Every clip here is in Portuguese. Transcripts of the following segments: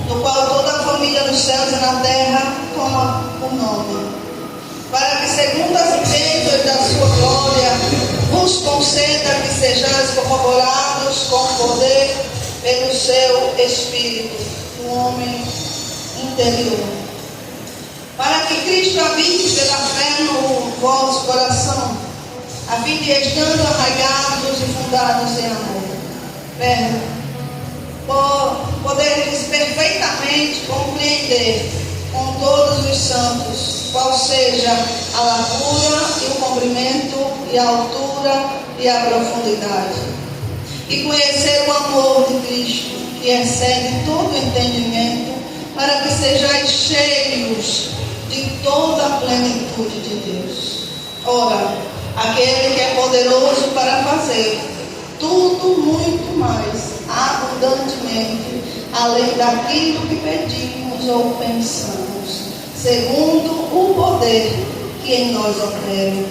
no qual toda a família dos céus e na terra toma o nome, para que, segundo as bênçãos da sua glória, vos conceda que sejais corroborados com poder pelo seu Espírito, o homem interior, para que Cristo habite pela fé no vosso coração, a fim de, estando arraigados e fundados em amor, poderes perfeitamente compreender com todos os santos qual seja a largura e o comprimento e a altura e a profundidade, e conhecer o amor de Cristo, que excede todo entendimento, para que sejais cheios de toda a plenitude de Deus. Ora, aquele que é poderoso para fazer tudo muito mais abundantemente, além daquilo que pedimos ou pensamos, segundo o poder que em nós opera.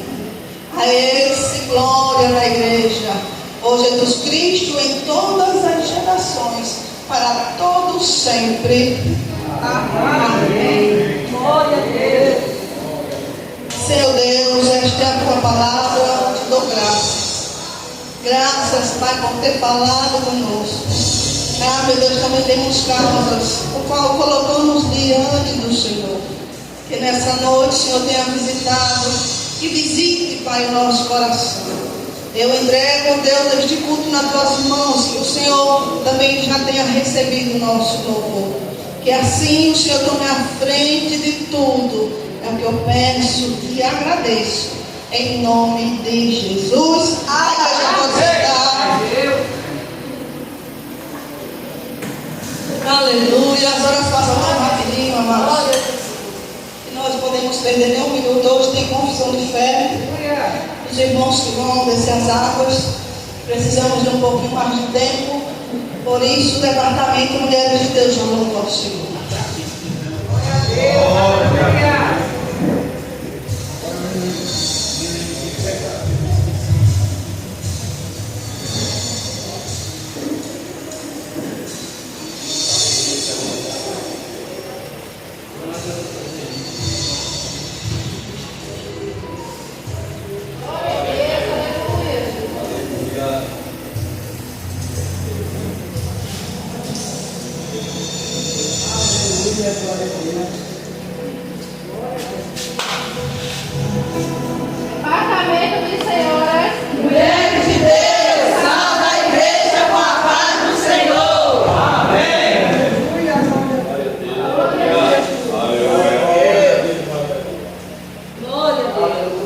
A Ele se glória na igreja, por Jesus Cristo, em todas as gerações, para todos sempre. Amém. Glória a Deus. Senhor Deus, esta é a tua palavra, eu te dou graças. Graças, Pai, por ter falado conosco. Meu Deus, também temos causas, o qual colocamos diante do Senhor. Que nessa noite o Senhor tenha visitado e visite, Pai, o nosso coração. Eu entrego, Deus, este culto nas tuas mãos, que o Senhor também já tenha recebido o nosso louvor. Que assim o Senhor tome a frente de tudo. É o que eu peço e agradeço. Em nome de Jesus. Aleluia. As horas passam mais rapidinho, amados. E nós podemos perder nem um minuto. Hoje tem confissão de fé. Os irmãos que vão descer as águas, precisamos de um pouquinho mais de tempo. Por isso, o Departamento Mulheres de Deus já louvou ao Senhor. Departamento de senhoras, Mulheres de Deus, salva a igreja com a paz do Senhor. Amém. glória a Deus.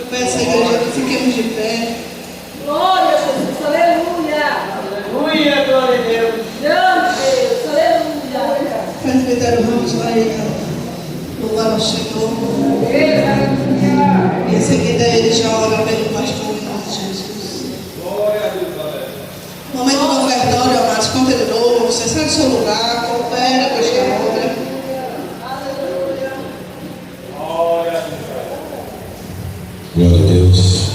Peço à igreja que fiquemos de pé. Glória a Jesus, aleluia. Aleluia, glória a Deus. Grande Deus, aleluia. Presbítero, vamos lá e louvar ao Senhor. Aleluia. E em seguida ele já ora pelo pastor em nome de Jesus. Glória a Deus, aleluia. Momento do ofertório, amados, conta de novo. Você sai do seu lugar, coopera com esta obra. Glória a Deus.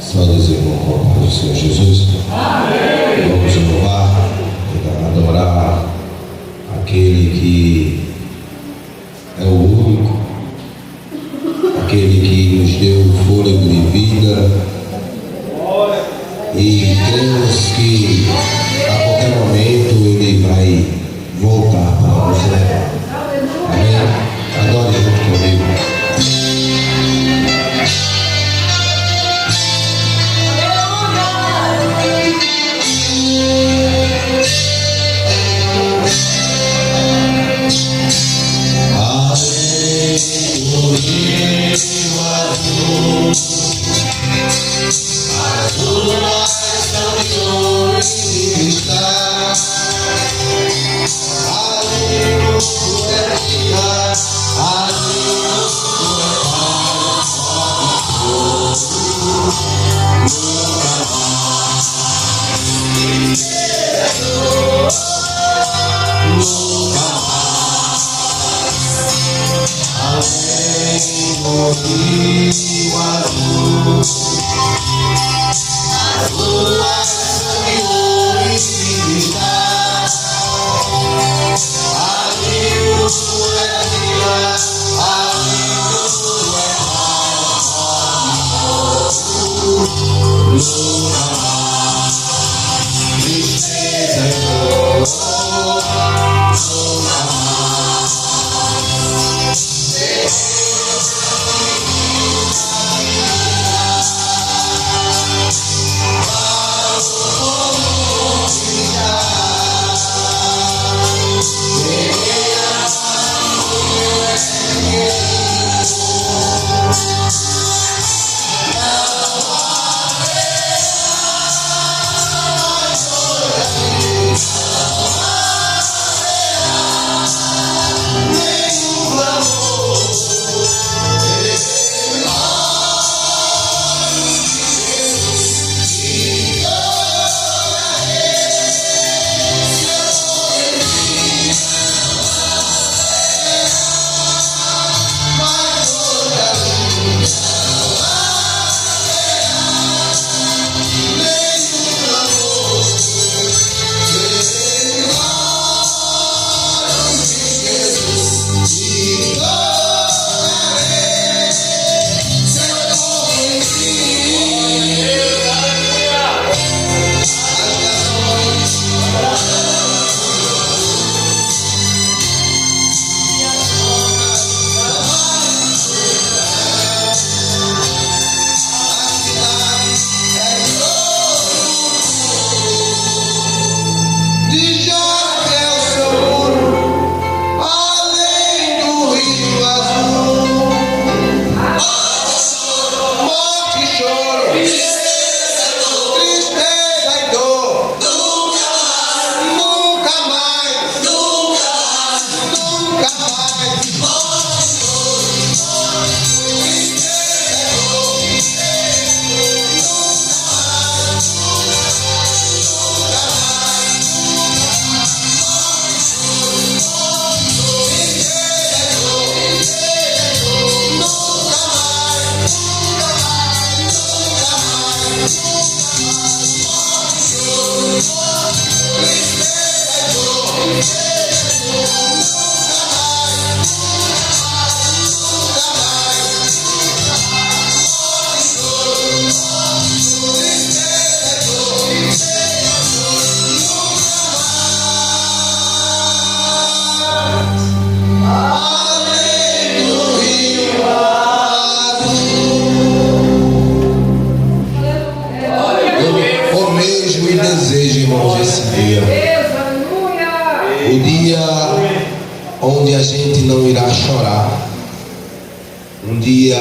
Saúde, irmão, com a paz do Senhor Jesus. Amém. Vamos louvar, adorar aquele que é o único, aquele que nos deu fôlego de vida. E cremos que a qualquer momento ele vai voltar para nos levar. Amém? Adore junto comigo. O dia onde a gente não irá chorar. Um dia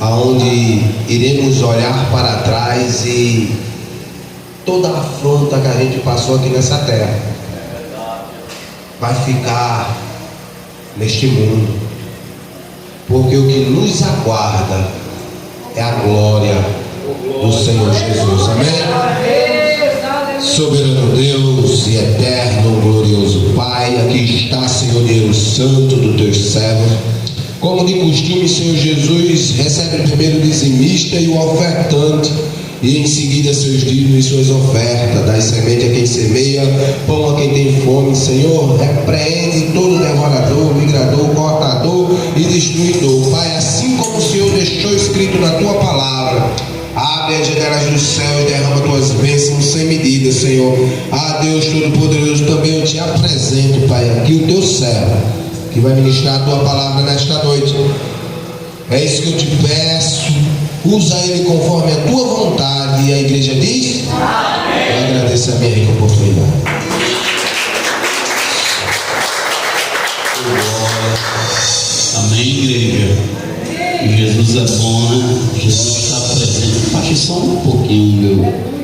aonde iremos olhar para trás e toda a afronta que a gente passou aqui nessa terra vai ficar neste mundo, porque o que nos aguarda é a glória do Senhor Jesus. Amém? Soberano Deus e eterno, glorioso Pai, aqui está, Senhor Deus, santo dos teus servos. Como de costume, Senhor Jesus, recebe primeiro o dizimista e o ofertante, e em seguida seus dízimos e suas ofertas. Dai semente a quem semeia, pão a quem tem fome. Senhor, repreende todo devorador, migrador, cortador e destruidor. Pai, assim como o Senhor deixou escrito na tua palavra, abre as janelas dos céus e derrama tuas bênçãos sem medida, Senhor. Deus Todo-Poderoso, também eu te apresento, Pai, aqui o teu servo, que vai ministrar a tua palavra nesta noite. É isso que eu te peço. Usa ele conforme a tua vontade. E a igreja diz: amém. Eu agradeço a minha rica oportunidade. Amém, igreja. Jesus é bom, né? Jesus está presente. Baixe só um pouquinho o meu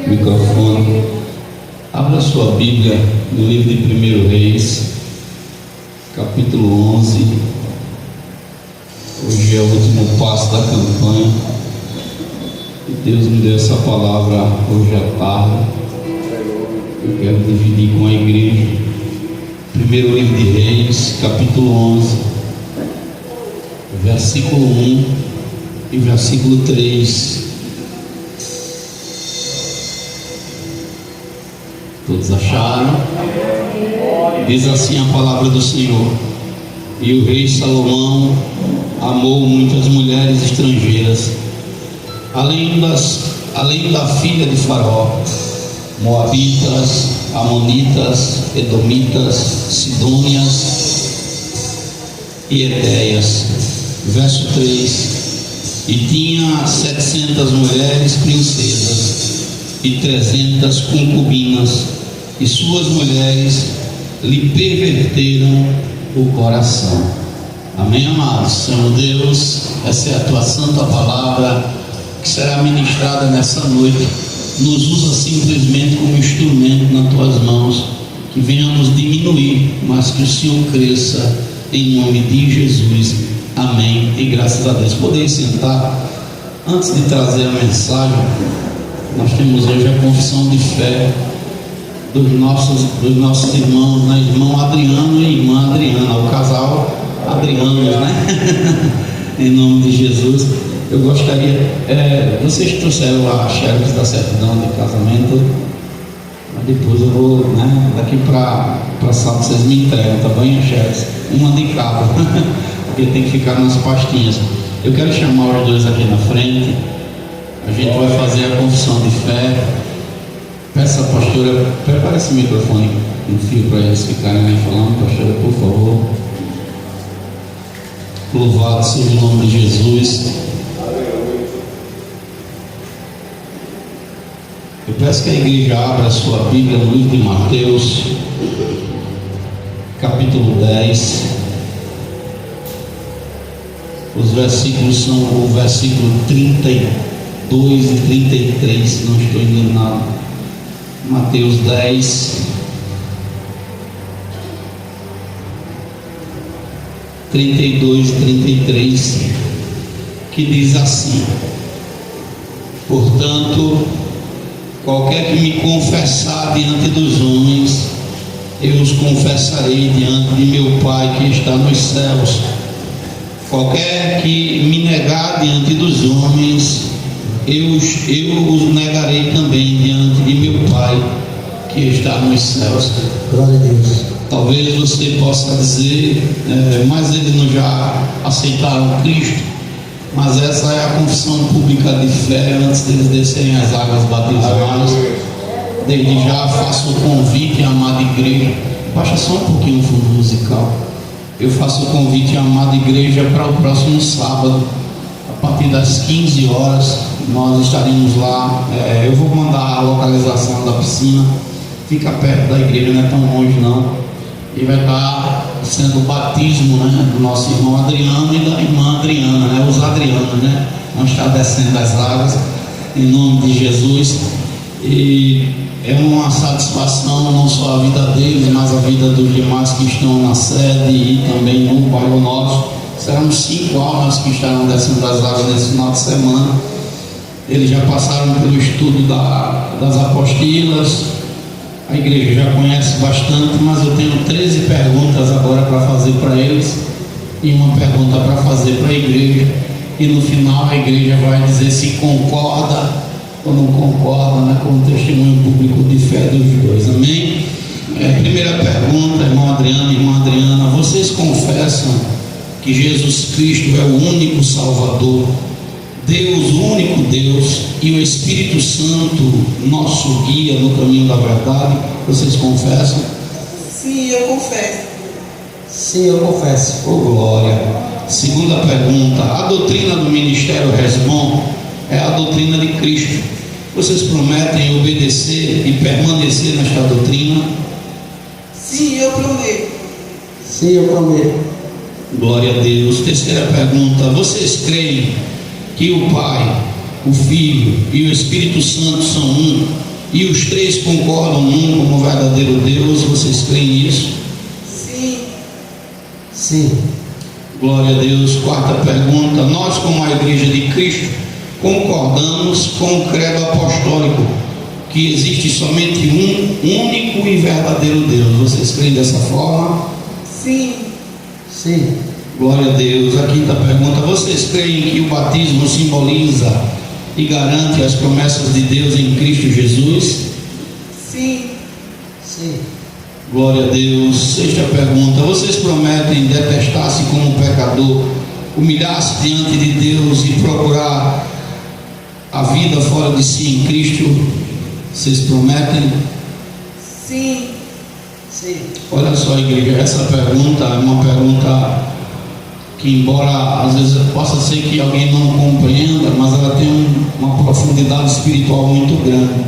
microfone. Abra sua Bíblia no livro de 1 Reis, capítulo 11. Hoje é o último passo da campanha. E Deus me deu essa palavra hoje à tarde. Eu quero dividir com a igreja. Primeiro livro de Reis, capítulo 11, versículo 1 e versículo 3. Todos acharam? Diz assim a palavra do Senhor: e o rei Salomão amou muitas mulheres estrangeiras, além da filha de Faraó, moabitas, amonitas, edomitas, sidônias e etéias. Verso 3: e tinha 700 mulheres princesas e 300 concubinas, e suas mulheres lhe perverteram o coração. Amém, amados? Senhor Deus, essa é a tua santa palavra que será ministrada nessa noite. Nos usa simplesmente como instrumento nas tuas mãos, que venhamos diminuir, mas que o Senhor cresça, em nome de Jesus. Amém e graças a Deus. Podem sentar. Antes de trazer a mensagem, nós temos hoje a confissão de fé dos nossos irmãos, né? Irmão Adriano e irmã Adriana, o casal Adrianos, né? Em nome de Jesus. Eu gostaria, vocês trouxeram a xerox da certidão de casamento, mas depois eu vou, né, daqui para sábado vocês me entregam, tá bem, a xerox? Uma de cada, porque tem que ficar nas pastinhas. Eu quero chamar os dois aqui na frente. A gente vai fazer a confissão de fé. Peça a pastora, prepare esse microfone em fio para eles ficarem aí falando. Pastora, por favor. Louvado seja o nome de Jesus. Eu peço que a igreja abra a sua Bíblia no livro de Mateus, capítulo 10. Os versículos são o versículo 32 e 33, se não estou enganado. Mateus 10, 32 e 33, que diz assim: portanto, qualquer que me confessar diante dos homens, eu os confessarei diante de meu Pai que está nos céus. Qualquer que me negar diante dos homens, eu os negarei também diante de meu Pai que está nos céus. Glória a Deus. Talvez você possa dizer, mas eles não já aceitaram Cristo. Mas essa é a confissão pública de fé antes deles descerem as águas batismais. Desde já faço o convite à amada igreja. Baixa só um pouquinho o fundo musical. Eu faço o convite à amada igreja para o próximo sábado, a partir das 15 horas. Nós estaremos lá. Eu vou mandar a localização da piscina. Fica perto da igreja, não é tão longe não. E vai estar sendo o batismo, né, do nosso irmão Adriano e da irmã Adriana, né, os Adrianos, né? vão estar descendo as águas, em nome de Jesus. E é uma satisfação não só a vida deles, mas a vida dos demais que estão na sede e também no bairro nosso. Serão 5 almas que estarão descendo as águas nesse final de semana. Eles já passaram pelo estudo das apostilas. A igreja já conhece bastante, mas eu tenho 13 perguntas agora para fazer para eles e uma pergunta para fazer para a igreja. E no final a igreja vai dizer se concorda ou não concorda, né, com o testemunho público de fé dos dois. Amém? Primeira pergunta, irmã Adriana, vocês confessam que Jesus Cristo é o único Salvador, Deus, o único Deus, e o Espírito Santo, nosso guia no caminho da verdade? Vocês confessam? Sim, eu confesso. Sim, eu confesso. Oh, glória. Segunda pergunta, a doutrina do ministério Resbom é a doutrina de Cristo. Vocês prometem obedecer e permanecer nesta doutrina? Sim, eu prometo. Sim, eu prometo. Glória a Deus. Terceira pergunta, vocês creem que o Pai, o Filho e o Espírito Santo são um, e os três concordam um como verdadeiro Deus? Vocês creem nisso? Sim. Sim. Glória a Deus. Quarta pergunta, nós como a Igreja de Cristo concordamos com o credo apostólico que existe somente um único e verdadeiro Deus. Vocês creem dessa forma? Sim. Sim. Glória a Deus. A quinta pergunta, vocês creem que o batismo simboliza e garante as promessas de Deus em Cristo Jesus? Sim. Sim. Glória a Deus. Sexta pergunta, vocês prometem detestar-se como pecador, humilhar-se diante de Deus e procurar a vida fora de si em Cristo? Vocês prometem? Sim. Sim. Olha só, igreja, essa pergunta é uma pergunta que, embora às vezes possa ser que alguém não compreenda, mas ela tem uma profundidade espiritual muito grande.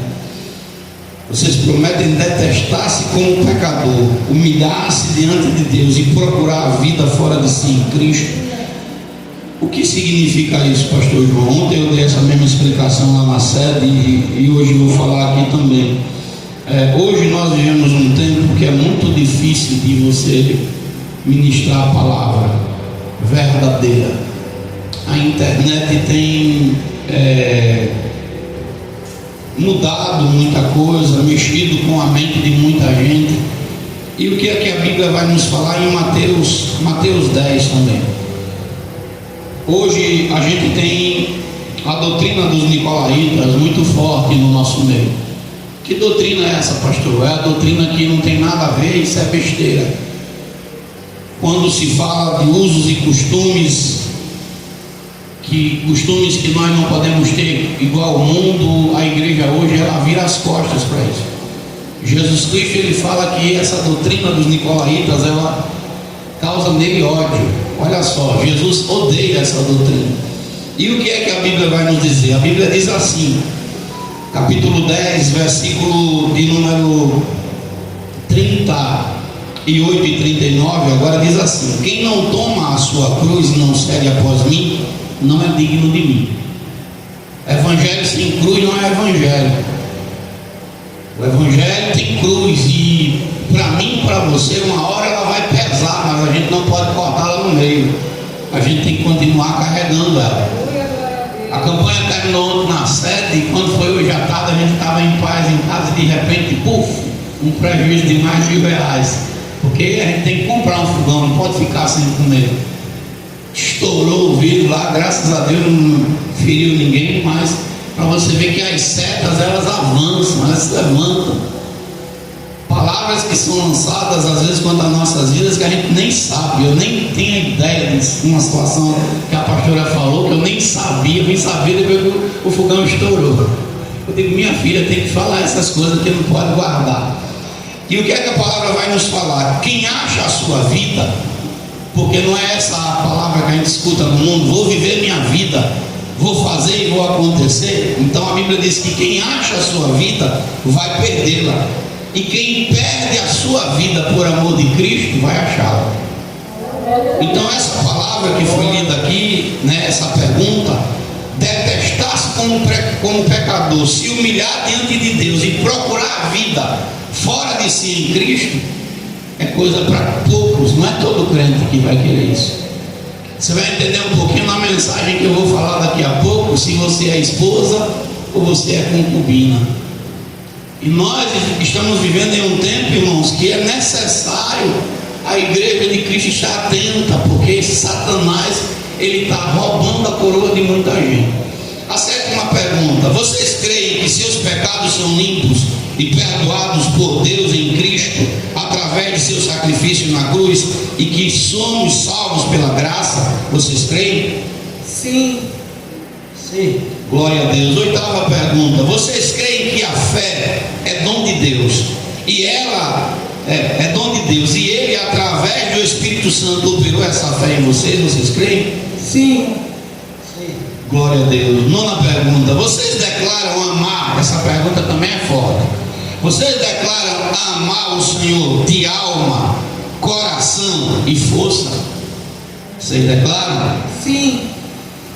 Vocês prometem detestar-se como pecador, humilhar-se diante de Deus e procurar a vida fora de si em Cristo? O que significa isso, pastor João? Ontem eu dei essa mesma explicação lá na sede e hoje eu vou falar aqui também. Hoje nós vivemos um tempo que é muito difícil de você ministrar a palavra verdadeira. A internet tem mudado muita coisa, mexido com a mente de muita gente. E o que é que a Bíblia vai nos falar em Mateus 10 também? Hoje a gente tem a doutrina dos nicolaítas muito forte no nosso meio. Que doutrina é essa, pastor? É a doutrina que não tem nada a ver, isso é besteira. Quando se fala de usos e costumes que nós não podemos ter igual ao mundo, a igreja hoje ela vira as costas para isso. Jesus Cristo ele fala que essa doutrina dos nicolaítas ela causa nele ódio. Olha só, Jesus odeia essa doutrina. E o que é que a Bíblia vai nos dizer? A Bíblia diz assim, capítulo 10, versículo de número 38 e 39, agora diz assim: quem não toma a sua cruz e não segue após mim, não é digno de mim. Evangelho sem cruz não é evangelho. O evangelho tem cruz e para mim e para você uma hora ela vai pesar, mas a gente não pode cortá-la no meio. A gente tem que continuar carregando ela. A campanha terminou na sede e quando foi hoje à tarde a gente estava em paz em casa e de repente, um prejuízo de mais de R$1.000. Porque a gente tem que comprar um fogão, não pode ficar sem comer. Estourou o vidro lá, graças a Deus não feriu ninguém, mas para você ver que as setas elas avançam, elas se levantam. Palavras que são lançadas às vezes contra as nossas vidas que a gente nem sabe. Eu nem tenho ideia de uma situação que a pastora falou que eu nem sabia, eu vim saber depois que o fogão estourou. Eu digo, minha filha tem que falar essas coisas que não pode guardar. E o que é que a palavra vai nos falar? Quem acha a sua vida, porque não é essa a palavra que a gente escuta no mundo, vou viver minha vida, vou fazer e vou acontecer. Então a Bíblia diz que quem acha a sua vida vai perdê-la, e quem perde a sua vida por amor de Cristo vai achá-la. Então essa palavra que foi lida aqui, né, essa pergunta, detestar-se como pecador, se humilhar diante de Deus e procurar a vida fora de si em Cristo, é coisa para poucos, não é todo crente que vai querer isso. Você vai entender um pouquinho na mensagem que eu vou falar daqui a pouco, se você é esposa ou você é concubina. E nós estamos vivendo em um tempo, irmãos, que é necessário a igreja de Cristo estar atenta, porque esse Satanás, ele está roubando a coroa de muita gente. A sétima pergunta: vocês creem que seus pecados são limpos e perdoados por Deus em Cristo, através de seu sacrifício na cruz, e que somos salvos pela graça? Vocês creem? Sim. Sim. Glória a Deus. Oitava pergunta: vocês creem que a fé é dom de Deus, e ela é dom de Deus, e ele, através do Espírito Santo, operou essa fé em vocês? Vocês creem? Sim. Sim. Glória a Deus. Nona pergunta: vocês declaram amar? Essa pergunta também é forte. Vocês declaram amar o Senhor de alma, coração e força? Vocês declaram? Sim.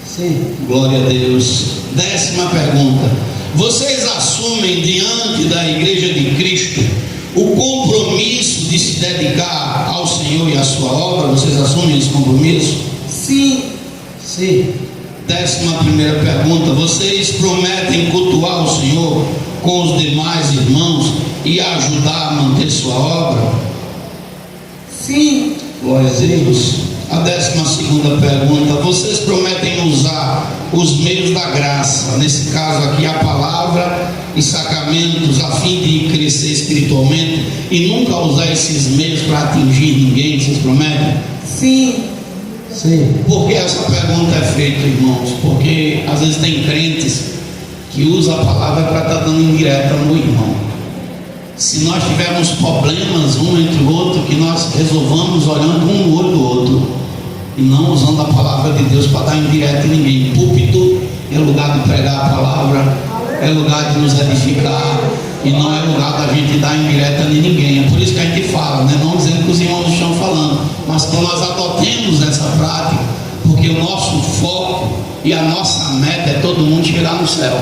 Sim. Glória a Deus. Décima pergunta: vocês assumem diante da igreja de Cristo o compromisso de se dedicar ao Senhor e à sua obra? Vocês assumem esse compromisso? Sim. Sim. Décima primeira pergunta: vocês prometem cultuar o Senhor com os demais irmãos e ajudar a manter sua obra? Sim. Glória a Deus. A 12ª pergunta: vocês prometem usar os meios da graça, nesse caso aqui a palavra e sacramentos, a fim de crescer espiritualmente, e nunca usar esses meios para atingir ninguém? Vocês prometem? Sim. Sim. Por que essa pergunta é feita, irmãos? Porque às vezes tem crentes que usam a palavra para estar dando indireta no irmão. Se nós tivermos problemas um entre o outro, que nós resolvamos olhando um no olho do outro e não usando a palavra de Deus para dar indireta em ninguém. Púlpito é lugar de pregar a palavra, é lugar de nos edificar, e não é lugar da gente dar indireta em ninguém. É por isso que a gente fala, né? Não dizendo que os irmãos estão falando, mas que nós adotemos essa prática, porque o nosso foco e a nossa meta é todo mundo chegar no céu,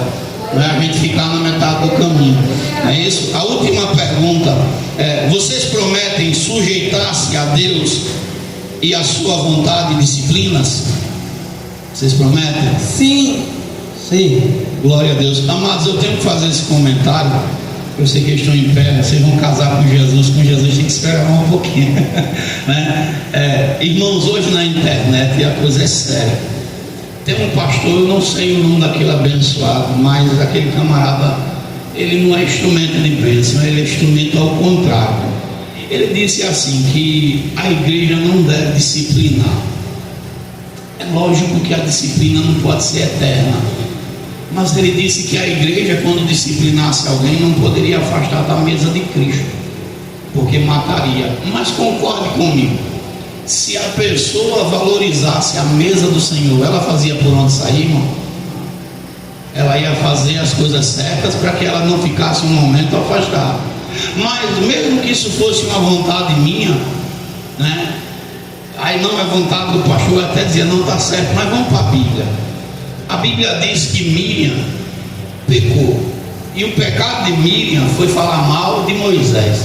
não é a gente ficar na metade do caminho. É isso? A última pergunta é: vocês prometem sujeitar-se a Deus e a sua vontade e disciplinas? Vocês prometem? Sim. Sim. Glória a Deus. Amados, eu tenho que fazer esse comentário. Eu sei que eles estão em pé, vocês vão casar com Jesus tem que esperar um pouquinho. Né? Irmãos, hoje na internet a coisa é séria. Tem um pastor, eu não sei o nome daquele abençoado, mas aquele camarada, ele não é instrumento de bênção, ele é instrumento ao contrário. Ele disse assim, que a igreja não deve disciplinar. É lógico que a disciplina não pode ser eterna, mas ele disse que a igreja, quando disciplinasse alguém, não poderia afastar da mesa de Cristo, porque mataria. Mas concorde comigo, se a pessoa valorizasse a mesa do Senhor, ela fazia por onde sair, irmão? Ela ia fazer as coisas certas para que ela não ficasse um momento afastada. Mas mesmo que isso fosse uma vontade minha, né? Aí não é vontade do pastor, eu até dizia, não está certo, mas vamos para a Bíblia. A Bíblia diz que Miriam pecou, e o pecado de Miriam foi falar mal de Moisés.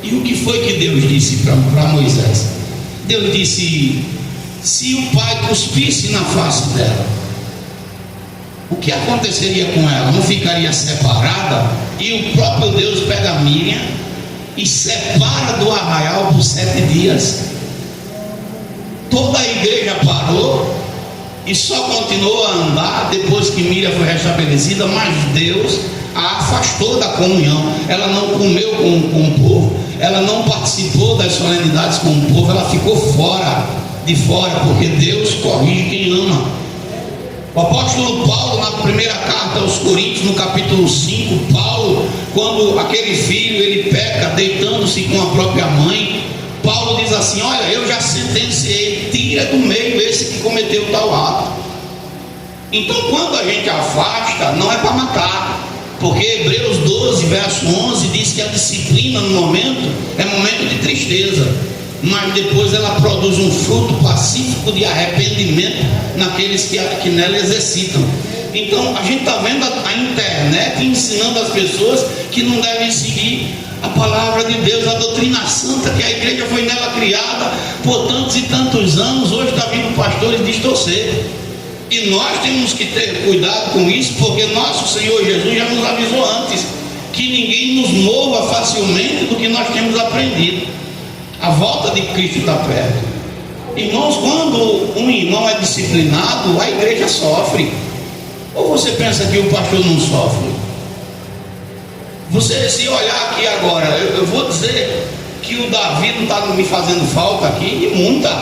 E o que foi que Deus disse para Moisés? Deus disse: se o pai cuspisse na face dela, o que aconteceria com ela? Não ficaria separada? E o próprio Deus pega Miriam e separa do arraial por 7 dias. Toda a igreja parou e só continuou a andar depois que Miriam foi restabelecida, mas Deus a afastou da comunhão. Ela não comeu com o povo, ela não participou das solenidades com o povo, ela ficou de fora, porque Deus corrige quem ama. O apóstolo Paulo, na primeira carta aos Coríntios, no capítulo 5, Paulo, quando aquele filho ele peca deitando-se com a própria mãe, Paulo diz assim: olha, eu já sentenciei, tira do meio esse que cometeu tal ato. Então, quando a gente afasta, não é para matar, porque Hebreus 12, verso 11 diz que a disciplina no momento é momento de tristeza. mas depois ela produz um fruto pacífico de arrependimento naqueles que nela exercitam. Então a gente está vendo a internet ensinando as pessoas que não devem seguir a palavra de Deus, a doutrina santa, que a igreja foi nela criada por tantos e tantos anos. Hoje está vindo pastores distorcer, e nós temos que ter cuidado com isso, porque nosso Senhor Jesus já nos avisou antes que ninguém nos mova facilmente do que nós temos aprendido. A volta de Cristo está perto. Irmãos, quando um irmão é disciplinado, a igreja sofre. Ou você pensa que o pastor não sofre? Você, se olhar aqui agora, eu vou dizer que o Davi não está me fazendo falta aqui, e muita.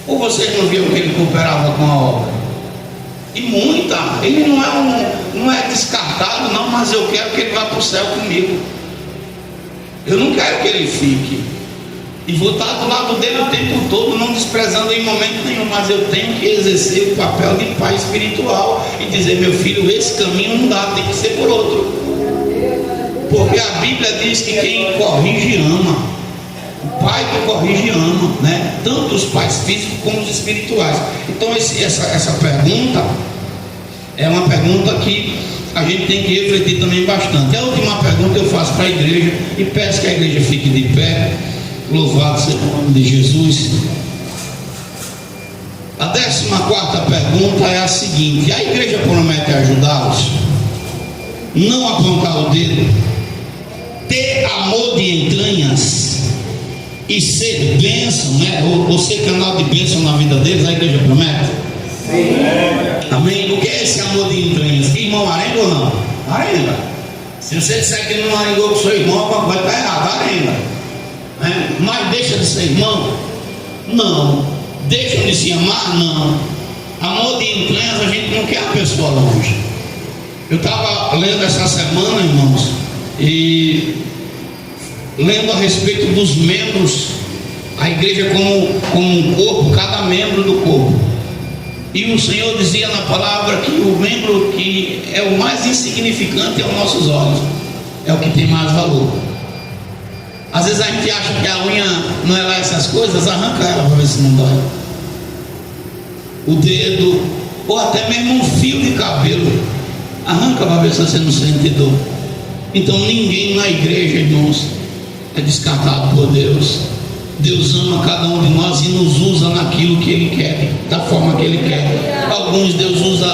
Ou vocês não viram que ele cooperava com a obra? E muita. Ele não é descartado, não, mas eu quero que ele vá para o céu comigo. Eu não quero que ele fique. E vou estar do lado dele o tempo todo, não desprezando em momento nenhum, mas eu tenho que exercer o papel de pai espiritual e dizer: meu filho, esse caminho não dá, tem que ser por outro. Porque a Bíblia diz que quem corrige ama. O pai que corrige ama, né? Tanto os pais físicos como os espirituais. Então essa pergunta é uma pergunta que a gente tem que refletir também bastante. A última pergunta eu faço para a igreja, e peço que a igreja fique de pé. Louvado seja o nome de Jesus. A 14ª pergunta é a seguinte: a igreja promete ajudá-los, não apontar o dedo, ter amor de entranhas e ser bênção, né? ou ser canal de bênção na vida deles. A igreja promete? Sim. Amém? O que é esse amor de entranhas? Que irmão arenga ou não? Arenga. Se você disser que não arengou com seu irmão, alguma coisa está errada. Arenga. Mas deixa de ser irmão? Não. Deixa de se amar? Não. Amor de entranhas, a gente não quer a pessoa longe. Eu estava lendo essa semana, irmãos, e lendo a respeito dos membros, a igreja como um corpo, cada membro do corpo. E o Senhor dizia na palavra que o membro que é o mais insignificante aos nossos olhos é o que tem mais valor. Às vezes a gente acha que a unha não é lá essas coisas, arranca ela para ver se não dói. O dedo, ou até mesmo um fio de cabelo, arranca para ver se você não sente dor. Então ninguém na igreja, irmãos, é descartado por Deus. Deus ama cada um de nós e nos usa naquilo que Ele quer, da forma que Ele quer. Alguns Deus usa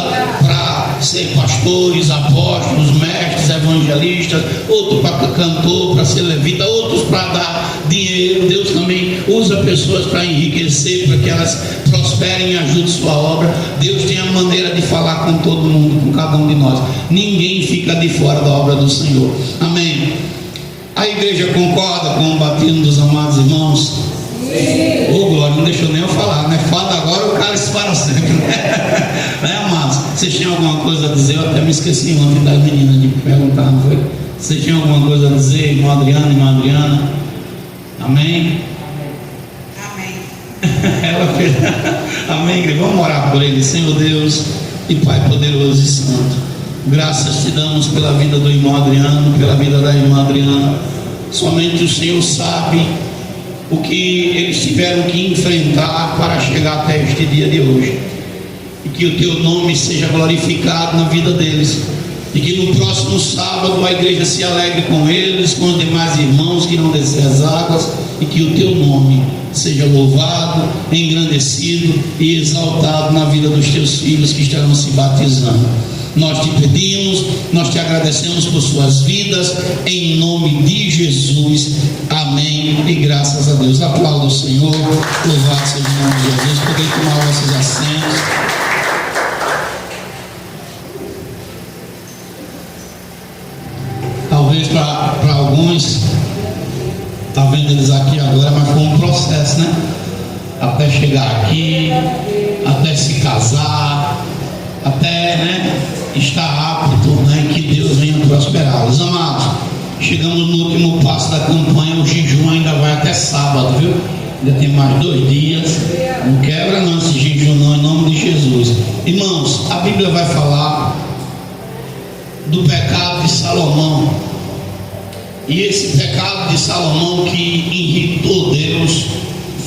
para ser pastores, apóstolos, mestres, evangelistas, outros para cantor, para ser levita, outros para dar dinheiro. Deus também usa pessoas para enriquecer, para que elas prosperem e ajudem sua obra. Deus tem a maneira de falar com todo mundo, com cada um de nós. Ninguém fica de fora da obra do Senhor. Amém. A igreja concorda com o batismo dos amados irmãos? Sim. Ô glória, não deixou nem eu falar, né? Fala agora, o cálice para sempre, né, amados? Vocês tinham alguma coisa a dizer? Eu até me esqueci ontem das meninas de perguntar, não foi? Vocês tinham alguma coisa a dizer, irmão Adriano, irmã Adriana? Amém? Amém. Ela fez. Amém, igreja? Vamos orar por ele. Senhor Deus e Pai poderoso e santo, graças te damos pela vida do irmão Adriano, pela vida da irmã Adriana. Somente o Senhor sabe o que eles tiveram que enfrentar para chegar até este dia de hoje. E que o teu nome seja glorificado na vida deles. E que no próximo sábado a igreja se alegre com eles, com os demais irmãos que irão descer as águas. E que o teu nome seja louvado, engrandecido e exaltado na vida dos teus filhos que estarão se batizando. Nós te pedimos, nós te agradecemos por suas vidas, em nome de Jesus, amém e graças a Deus. Aplauda o Senhor, louvado seja o nome de Jesus. Podem tomar vossos assentos. Talvez para alguns, está vendo eles aqui agora, mas foi um processo, né? Até chegar aqui, até se casar, até, né, estar apto, né, que Deus venha prosperá-los. Amados, chegamos no último passo da campanha. O jejum ainda vai até sábado, viu? Ainda tem mais 2 dias. Não quebra não esse jejum não, em nome de Jesus. Irmãos, a Bíblia vai falar do pecado de Salomão. E esse pecado de Salomão que irritou Deus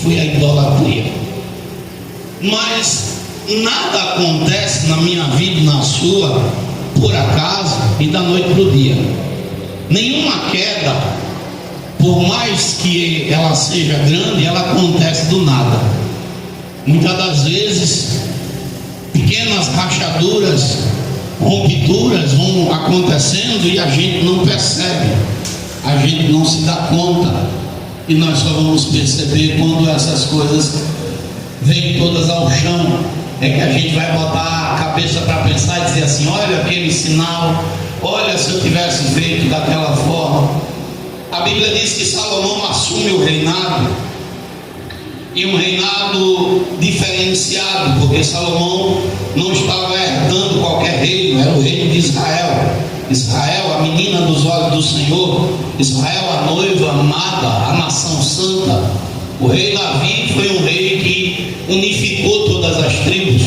foi a idolatria. Mas nada acontece na minha vida e na sua por acaso e da noite para o dia. Nenhuma queda, por mais que ela seja grande, ela acontece do nada. Muitas das vezes pequenas rachaduras, rompiduras vão acontecendo e a gente não percebe, a gente não se dá conta, e nós só vamos perceber quando essas coisas vêm todas ao chão. É que a gente vai botar a cabeça para pensar e dizer assim: olha aquele sinal, olha se eu tivesse feito daquela forma. A Bíblia diz que Salomão assume o reinado, e um reinado diferenciado, porque Salomão não estava herdando qualquer reino, era o reino de Israel. Israel, a menina dos olhos do Senhor, Israel, a noiva amada, a nação santa. O rei Davi foi um rei que unificou todas as tribos.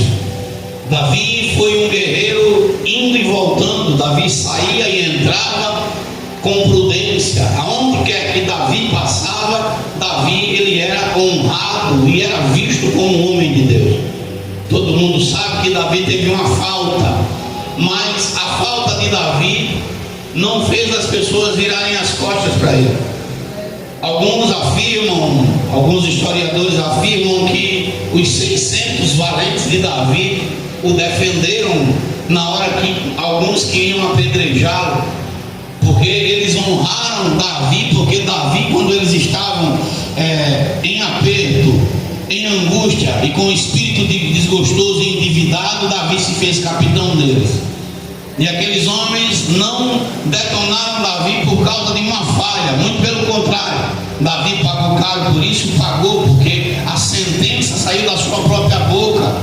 Davi foi um guerreiro indo e voltando. Davi saía e entrava com prudência. Aonde quer que Davi passava, Davi ele era honrado e era visto como um homem de Deus. Todo mundo sabe que Davi teve uma falta, mas a falta de Davi não fez as pessoas virarem as costas para ele. Alguns historiadores afirmam que os 600 valentes de Davi o defenderam na hora que alguns queriam apedrejá-lo, porque eles honraram Davi, porque Davi, quando eles estavam em aperto, em angústia e com o espírito desgostoso e endividado, Davi se fez capitão deles. E aqueles homens não detonaram Davi por causa de uma falha, muito pelo contrário. Davi pagou caro por isso, pagou porque a sentença saiu da sua própria boca.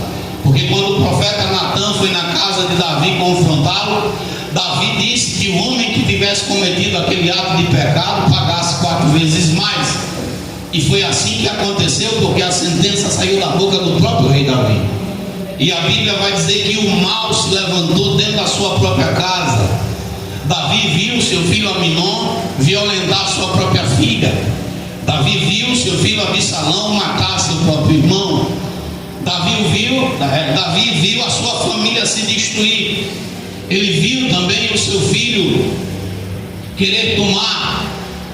Porque quando o profeta Natan foi na casa de Davi confrontá-lo, Davi disse que o homem que tivesse cometido aquele ato de pecado pagasse 4 vezes mais. E foi assim que aconteceu, porque a sentença saiu da boca do próprio rei Davi. E a Bíblia vai dizer que o mal se levantou dentro da sua própria casa. Davi viu seu filho Aminon violentar sua própria filha. Davi viu seu filho Absalão matar seu próprio irmão. Davi viu a sua família se destruir. Ele viu também o seu filho querer tomar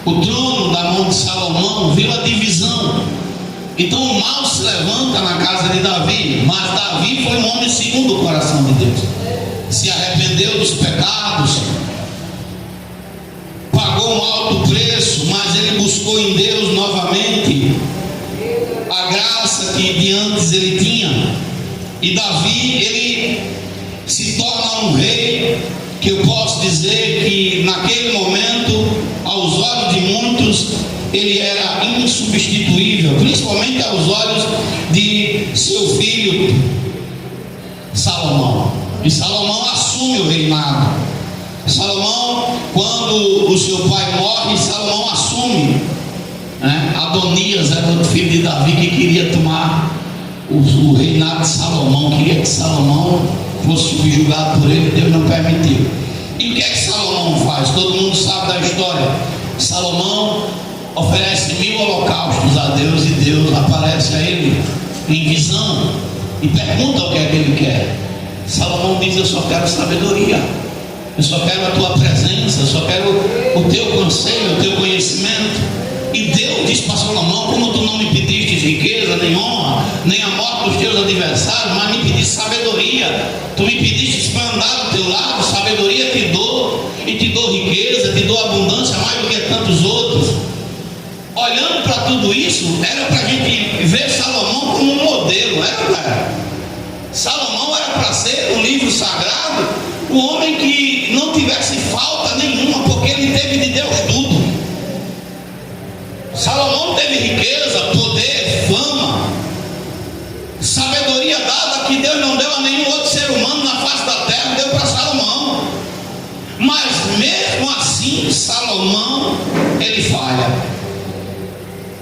o trono da mão de Salomão, viu a divisão. Então o mal se levanta na casa de Davi, mas Davi foi um homem segundo o coração de Deus. Se arrependeu dos pecados, pagou um alto preço, mas ele buscou em Deus novamente a graça que de antes ele tinha. E Davi, ele se torna um rei que eu posso dizer que naquele momento, aos olhos de muitos, ele era insubstituível, principalmente aos olhos de seu filho Salomão. E Salomão assume o reinado. Salomão, quando o seu pai morre, Salomão assume. Adonias era o filho de Davi que queria tomar o reinado de Salomão, queria que Salomão fosse subjugado por ele, Deus não permitiu. E o que é que Salomão faz? Todo mundo sabe da história. Salomão oferece 1000 holocaustos a Deus, e Deus aparece a ele em visão e pergunta o que é que ele quer. Salomão diz: eu só quero sabedoria, eu só quero a tua presença, eu só quero o teu conselho, o teu conhecimento. E Deus diz para Salomão: como tu não me pediste riqueza, nem honra, nem a morte dos teus adversários, mas me pediste sabedoria. Tu me pediste para andar do teu lado, sabedoria te dou, e te dou riqueza, te dou abundância mais do que tantos outros. Olhando para tudo isso, era para a gente ver Salomão como um modelo, era. Salomão era para ser um livro sagrado, um homem que não tivesse falta nenhuma, porque ele teve de Deus tudo. Salomão teve riqueza, poder, fama, sabedoria dada que Deus não deu a nenhum outro ser humano na face da terra, deu para Salomão. Mas mesmo assim, Salomão, ele falha.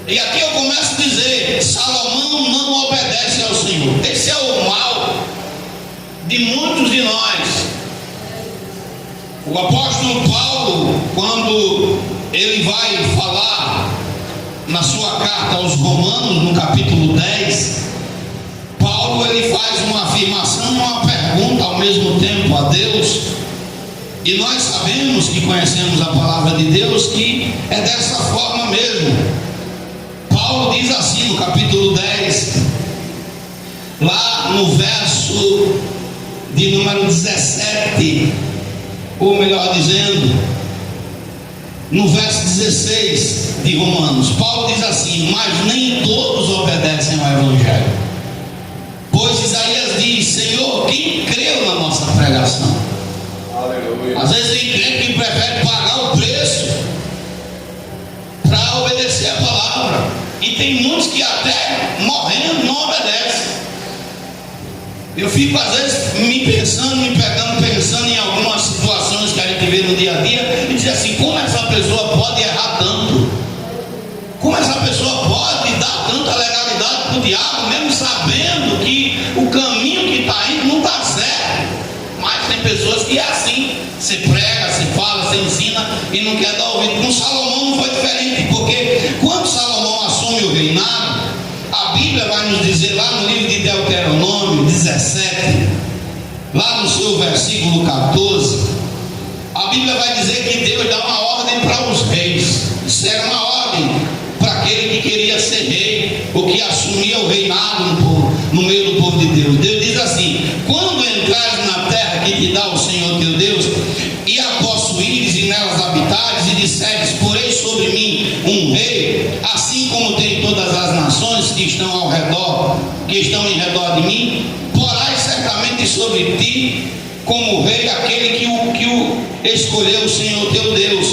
E aqui eu começo a dizer: Salomão não obedece ao Senhor. Esse é o mal de muitos de nós. O apóstolo Paulo, quando ele vai falar na sua carta aos Romanos, no capítulo 10, Paulo ele faz uma afirmação e uma pergunta ao mesmo tempo a Deus. E nós sabemos que conhecemos a palavra de Deus que é dessa forma mesmo. Paulo diz assim no capítulo 10, lá no verso de número 17, ou melhor dizendo, no verso 16 de Romanos, Paulo diz assim: mas nem todos obedecem ao Evangelho, pois Isaías diz: Senhor, quem creu na nossa pregação? Aleluia. Às vezes tem crente que prefere pagar o preço para obedecer a palavra, e tem muitos que até morrendo não obedecem. Eu fico às vezes me pegando pensando em algumas situações que a gente vê no dia a dia e diz assim: como essa pessoa pode errar tanto? Como essa pessoa pode dar tanta legalidade para o diabo, mesmo sabendo que o caminho que está indo não está certo? Mas tem pessoas que é assim: você prega, você fala, você ensina e não quer dar ouvido. Com Salomão não foi diferente, porque quando Salomão assume o reinado, a Bíblia vai nos dizer lá no livro de Deuteronômio 17, lá no seu versículo 14, a Bíblia vai dizer que Deus dá uma ordem para os reis. Isso era uma ordem para aquele que queria ser rei, ou que assumia o reinado no meio do povo de Deus. Deus diz assim: quando entrares na terra que te dá o Senhor teu Deus, e a possuíres e nelas habitares, e disseres: porei sobre mim um rei, assim como tem todas as nações que estão ao redor, que estão em redor de mim, porás certamente sobre ti como rei aquele que o escolheu o Senhor teu Deus.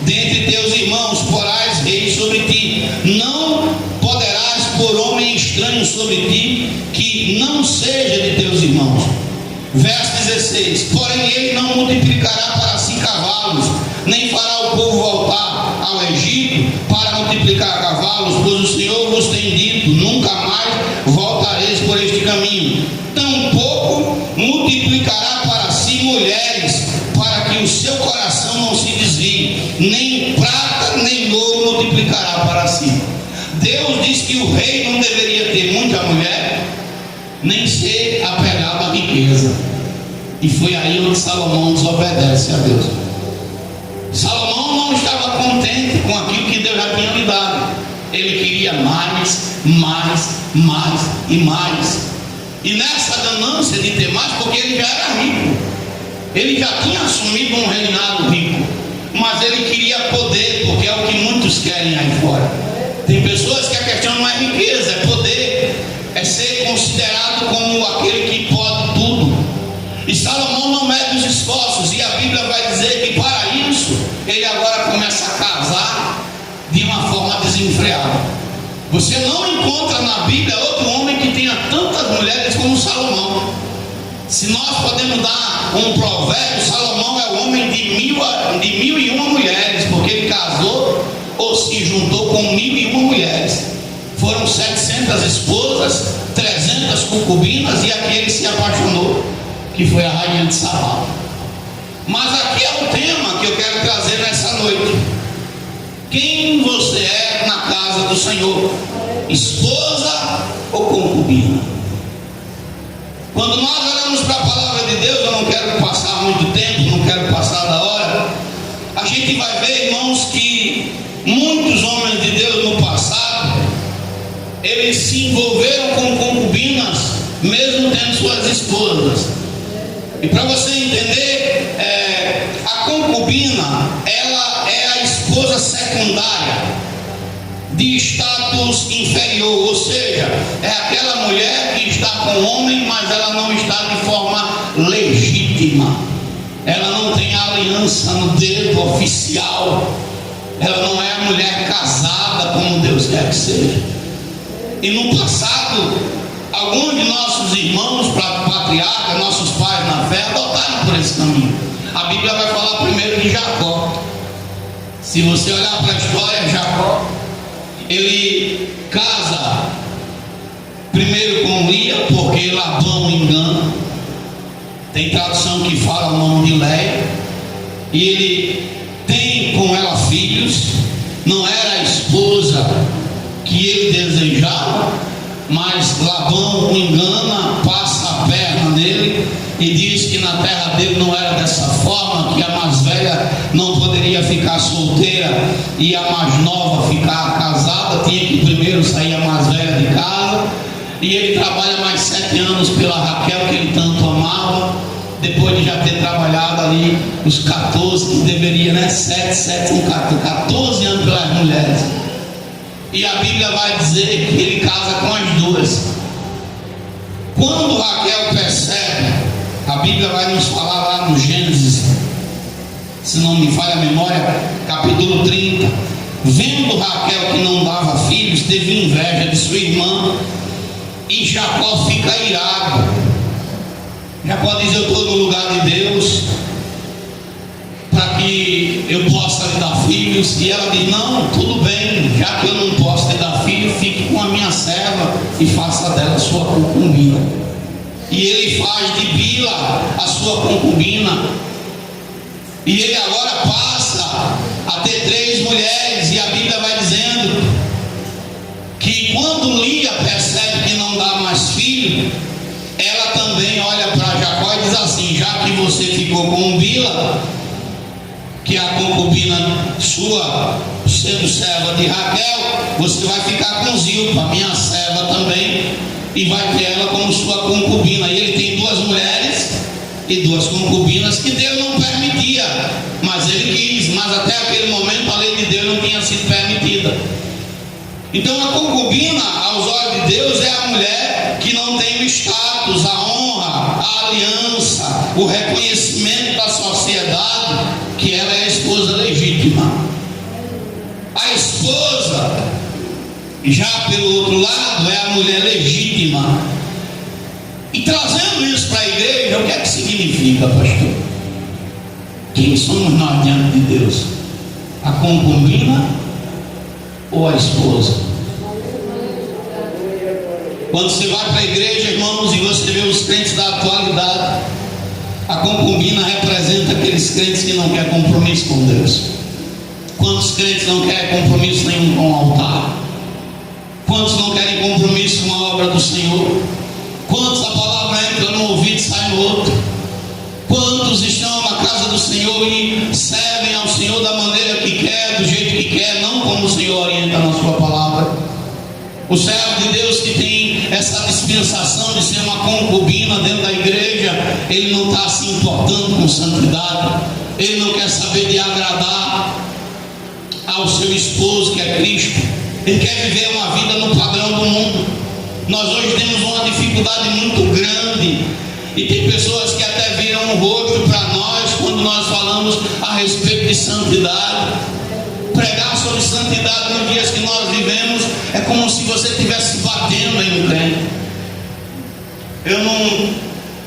Dentre teus irmãos porás rei sobre ti. Não poderás pôr homem estranho sobre ti que não seja de teus irmãos. Verso 16: porém ele não multiplicará para si cavalos, nem fará o povo voltar ao Egito para multiplicar cavalos, pois o Senhor vos tem dito: nunca mais voltareis por este caminho. Tampouco multiplicará para si mulheres, para que o seu coração não se desvie, nem prata nem ouro multiplicará para si. Deus diz que o rei não deveria ter muita mulher, nem ser apegado à riqueza. E foi aí onde Salomão desobedece a Deus. Salomão não estava contente com aquilo que Deus já tinha lhe dado. Ele queria mais e mais. E nessa ganância de ter mais, porque ele já era rico, ele já tinha assumido um reinado rico, mas ele queria poder, porque é o que muitos querem aí fora. Tem pessoas que a questão não é riqueza, é poder, é ser considerado como aquele que pode tudo. E Salomão não mede os esforços, e a Bíblia vai dizer que para isso ele agora começa a casar de uma forma desenfreada. Você não encontra na Bíblia outro homem que tenha tantas mulheres como Salomão. Se nós podemos dar um provérbio, Salomão é o homem de 1001 mulheres, porque ele casou ou se juntou com 1001 mulheres. Foram 700 esposas, 300 concubinas, e aqui ele se apaixonou, que foi a rainha de Sabá. Mas aqui é o tema que eu quero trazer nessa noite: quem você é na casa do Senhor, esposa ou concubina? Quando nós olhamos para a palavra de Deus, eu não quero passar muito tempo, não quero passar da hora, a gente vai ver, irmãos, que muitos homens de Deus no passado, eles se envolveram com concubinas, mesmo tendo suas esposas. E para você entender, a concubina, ela é a esposa secundária, de status inferior, ou seja, é aquela mulher que está com o homem, mas ela não está de forma legítima, ela não tem aliança no dedo oficial, ela não é a mulher casada como Deus quer que seja. E no passado, alguns de nossos irmãos patriarcas, nossos pais na fé, adotaram por esse caminho. A Bíblia vai falar primeiro de Jacó. Se você olhar para a história, Jacó, ele casa primeiro com Lia, porque Labão engana. Tem tradução que fala o nome de Leia, e ele tem com ela filhos. Não era a esposa que ele desejava, mas Labão o engana, passa a perna nele e diz que na terra dele não era dessa forma, que a mais velha não poderia ficar solteira e a mais nova ficar casada, tinha que primeiro sair a mais velha de casa. E ele trabalha mais 7 anos pela Raquel, que ele tanto amava, depois de já ter trabalhado ali os 14, que deveria, né? 14 anos pelas mulheres. E a Bíblia vai dizer que ele casa com as duas. Quando Raquel percebe, a Bíblia vai nos falar lá no Gênesis, se não me falha a memória, capítulo 30. Vendo Raquel que não dava filhos, teve inveja de sua irmã, e Jacó fica irado. Jacó diz: eu estou no lugar de Deus para que eu possa lhe dar filhos. E ela diz: não, tudo bem, já que eu não posso lhe dar filho, fique com a minha serva e faça dela sua concubina. E ele faz de Bila a sua concubina. E ele agora passa a ter 3 mulheres. E a Bíblia vai dizendo que quando Lia percebe que não dá mais filho, ela também olha para Jacó e diz assim: já que você ficou com Bila, que é a concubina sua, sendo serva de Raquel, você vai ficar com Zilpa, minha serva também, e vai ter ela como sua concubina. E ele tem 2 mulheres e 2 concubinas que Deus não permitia, mas ele quis. Mas até aquele momento a lei de Deus não tinha sido permitida. Então a concubina, aos olhos de Deus, é a mulher que não tem o status, a honra, a aliança, o reconhecimento da sociedade, que ela é a esposa legítima. A esposa, já pelo outro lado, é a mulher legítima. E trazendo isso para a igreja, o que é que significa, pastor? Quem somos nós diante de Deus? A concubina ou a esposa? Quando você vai para a igreja, irmãos, e você vê os crentes da atualidade, a concubina representa aqueles crentes que não querem compromisso com Deus. Quantos crentes não querem compromisso nenhum com o altar? Quantos não querem compromisso com a obra do Senhor? Quantos a palavra entra no ouvido e sai no outro? Quantos estão na casa do Senhor e servem ao Senhor da maneira que quer, do jeito que quer, não como o Senhor orienta na sua palavra? O servo de Deus que tem essa dispensação de ser uma concubina dentro da igreja, ele não está se importando com santidade, ele não quer saber de agradar ao seu esposo, que é Cristo. Ele quer viver uma vida no padrão do mundo. Nós hoje temos uma dificuldade muito grande, e tem pessoas que até viram o rosto para nós quando nós falamos a respeito de santidade. Pregar sobre santidade nos dias que nós vivemos é como se você estivesse batendo em um crente. Eu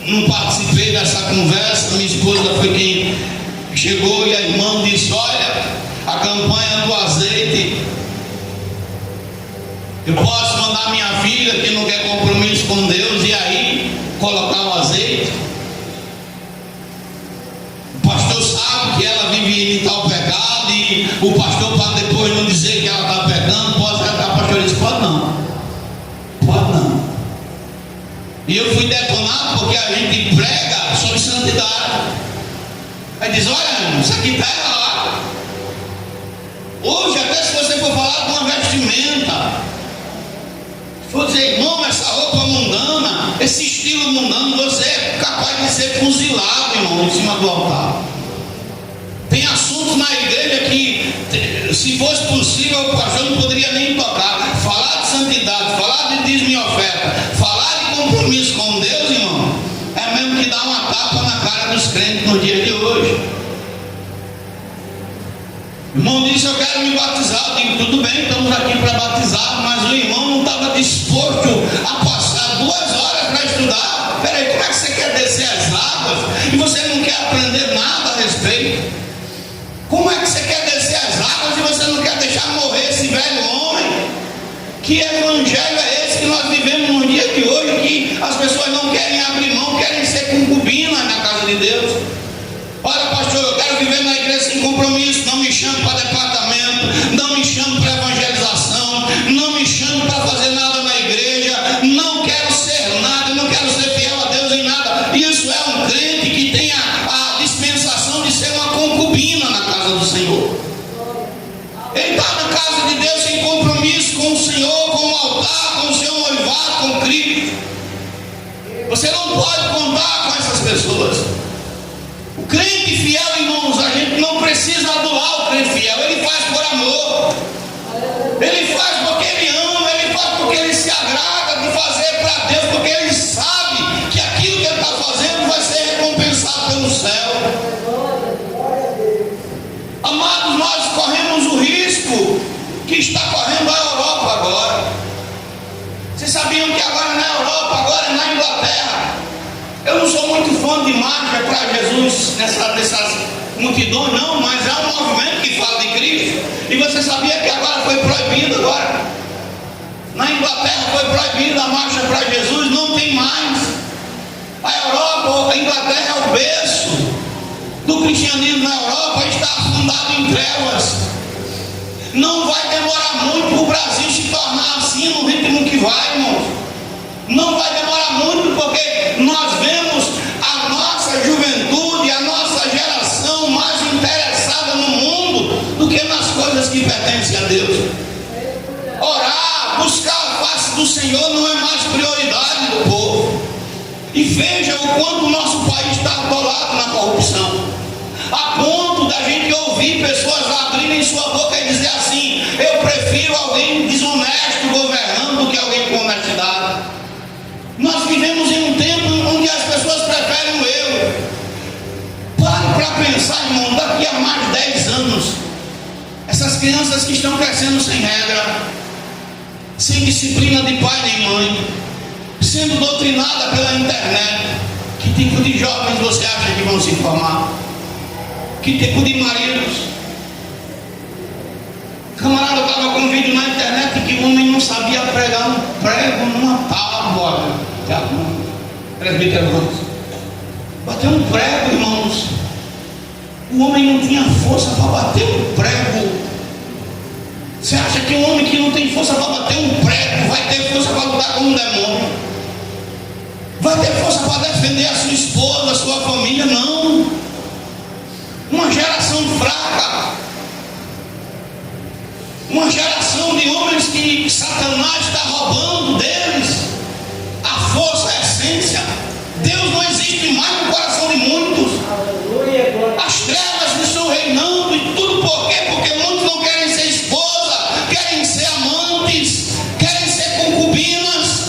não participei dessa conversa. Minha esposa foi quem chegou, e a irmã disse: olha, a campanha do azeite, eu posso mandar minha filha que não quer compromisso com Deus e aí colocar o azeite? O pastor sabe que ela vive em tal pecado, e o pastor, para depois não dizer que ela está pecando, pode tratar. O pastor disse: pode não, pode não. E eu fui detonado porque a gente prega sobre santidade. Aí diz: olha, isso aqui está errado. Hoje, até se você for falar com uma vestimenta, for dizer: irmão, essa roupa mundana, esse estilo mundano, você é capaz de ser fuzilado, irmão, em cima do altar. Tem assuntos na igreja que, se fosse possível, o pastor não poderia nem tocar. Falar de santidade, falar de dízimo e oferta, falar de compromisso com Deus, irmão, é mesmo que dá uma tapa na cara dos crentes no dia de hoje. O irmão disse: eu quero me batizar. Eu digo: tudo bem, estamos aqui para batizar. Mas o irmão não estava disposto a passar 2 horas para estudar. Peraí, como é que você quer descer as águas e você não quer aprender nada a respeito? Como é que você quer descer as águas e você não quer deixar morrer esse velho homem? Que evangelho é esse que nós vivemos no dia de hoje, que as pessoas não querem abrir mão, querem ser concubinas na casa de Deus? Olha, pastor, eu quero viver na igreja sem compromisso. Não me chame para departamento, não me chame para evangelização, não me chame para fazer nada na igreja. Não quero ser nada, não quero ser fiel a Deus em nada. Isso é um crente que tem a dispensação de ser uma concubina na casa do Senhor. Ele está na casa de Deus sem compromisso com o Senhor, com o altar, com o seu noivado, com Cristo. Você não pode contar com essas pessoas. O crente fiel, irmãos, a gente não precisa adular o crente fiel. Ele faz por amor. Ele faz porque ele ama. Ele faz porque ele se agrada de fazer para Deus, porque ele sabe que aquilo que ele está fazendo vai ser recompensado pelo céu. Amados, nós corremos o risco que está correndo a Europa agora. Vocês sabiam que agora na Europa, agora na Inglaterra, eu não sou muito fã de marcha para Jesus nessas multidões, não, mas é um movimento que fala de Cristo. E você sabia que agora foi proibido agora? Na Inglaterra foi proibida a marcha para Jesus, não tem mais. A Europa, a Inglaterra é o berço do cristianismo na Europa, está afundado em trevas. Não vai demorar muito para o Brasil se tornar assim no ritmo que vai, irmãos. Não vai demorar muito, porque nós vemos a nossa juventude, a nossa geração mais interessada no mundo do que nas coisas que pertencem a Deus. Orar, buscar a face do Senhor não é mais prioridade do povo. E veja o quanto o nosso país está atolado na corrupção, a ponto da gente ouvir pessoas abrirem sua boca e dizer assim: eu prefiro alguém desonesto governando do que alguém com honestidade. Nós vivemos em um tempo onde as pessoas preferem o eu. Pare para pensar, irmão, daqui a mais de 10 anos, essas crianças que estão crescendo sem regra, sem disciplina de pai nem mãe, sendo doutrinadas pela internet, que tipo de jovens você acha que vão se formar? Que tipo de maridos? Camarada, eu estava com um vídeo na internet que o homem não sabia pregar um prego numa tábua. Presbítero, bater um prego, irmãos. O homem não tinha força para bater um prego. Você acha que um homem que não tem força para bater um prego vai ter força para lutar com um demônio? Vai ter força para defender a sua esposa, a sua família? Não. Uma geração fraca, uma geração de homens que Satanás está roubando deles a força, a essência. Deus não existe mais no coração de muitos. As trevas estão reinando e tudo por quê? Porque muitos não querem ser esposa, querem ser amantes, querem ser concubinas.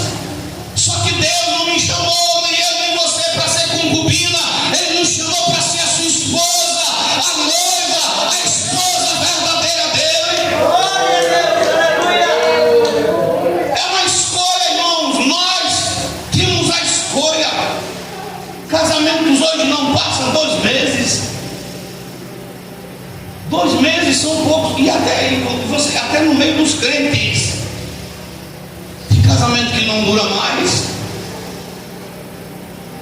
Só que Deus não me chamou, nem eu nem você, para ser concubina. Ele nos chamou para ser a sua esposa, a noiva, a esposa verdadeira dele. É uma escolha, irmãos. Nós temos a escolha. Casamentos hoje não passam 2 meses. 2 meses são poucos. E até no meio dos crentes, de casamento que não dura mais,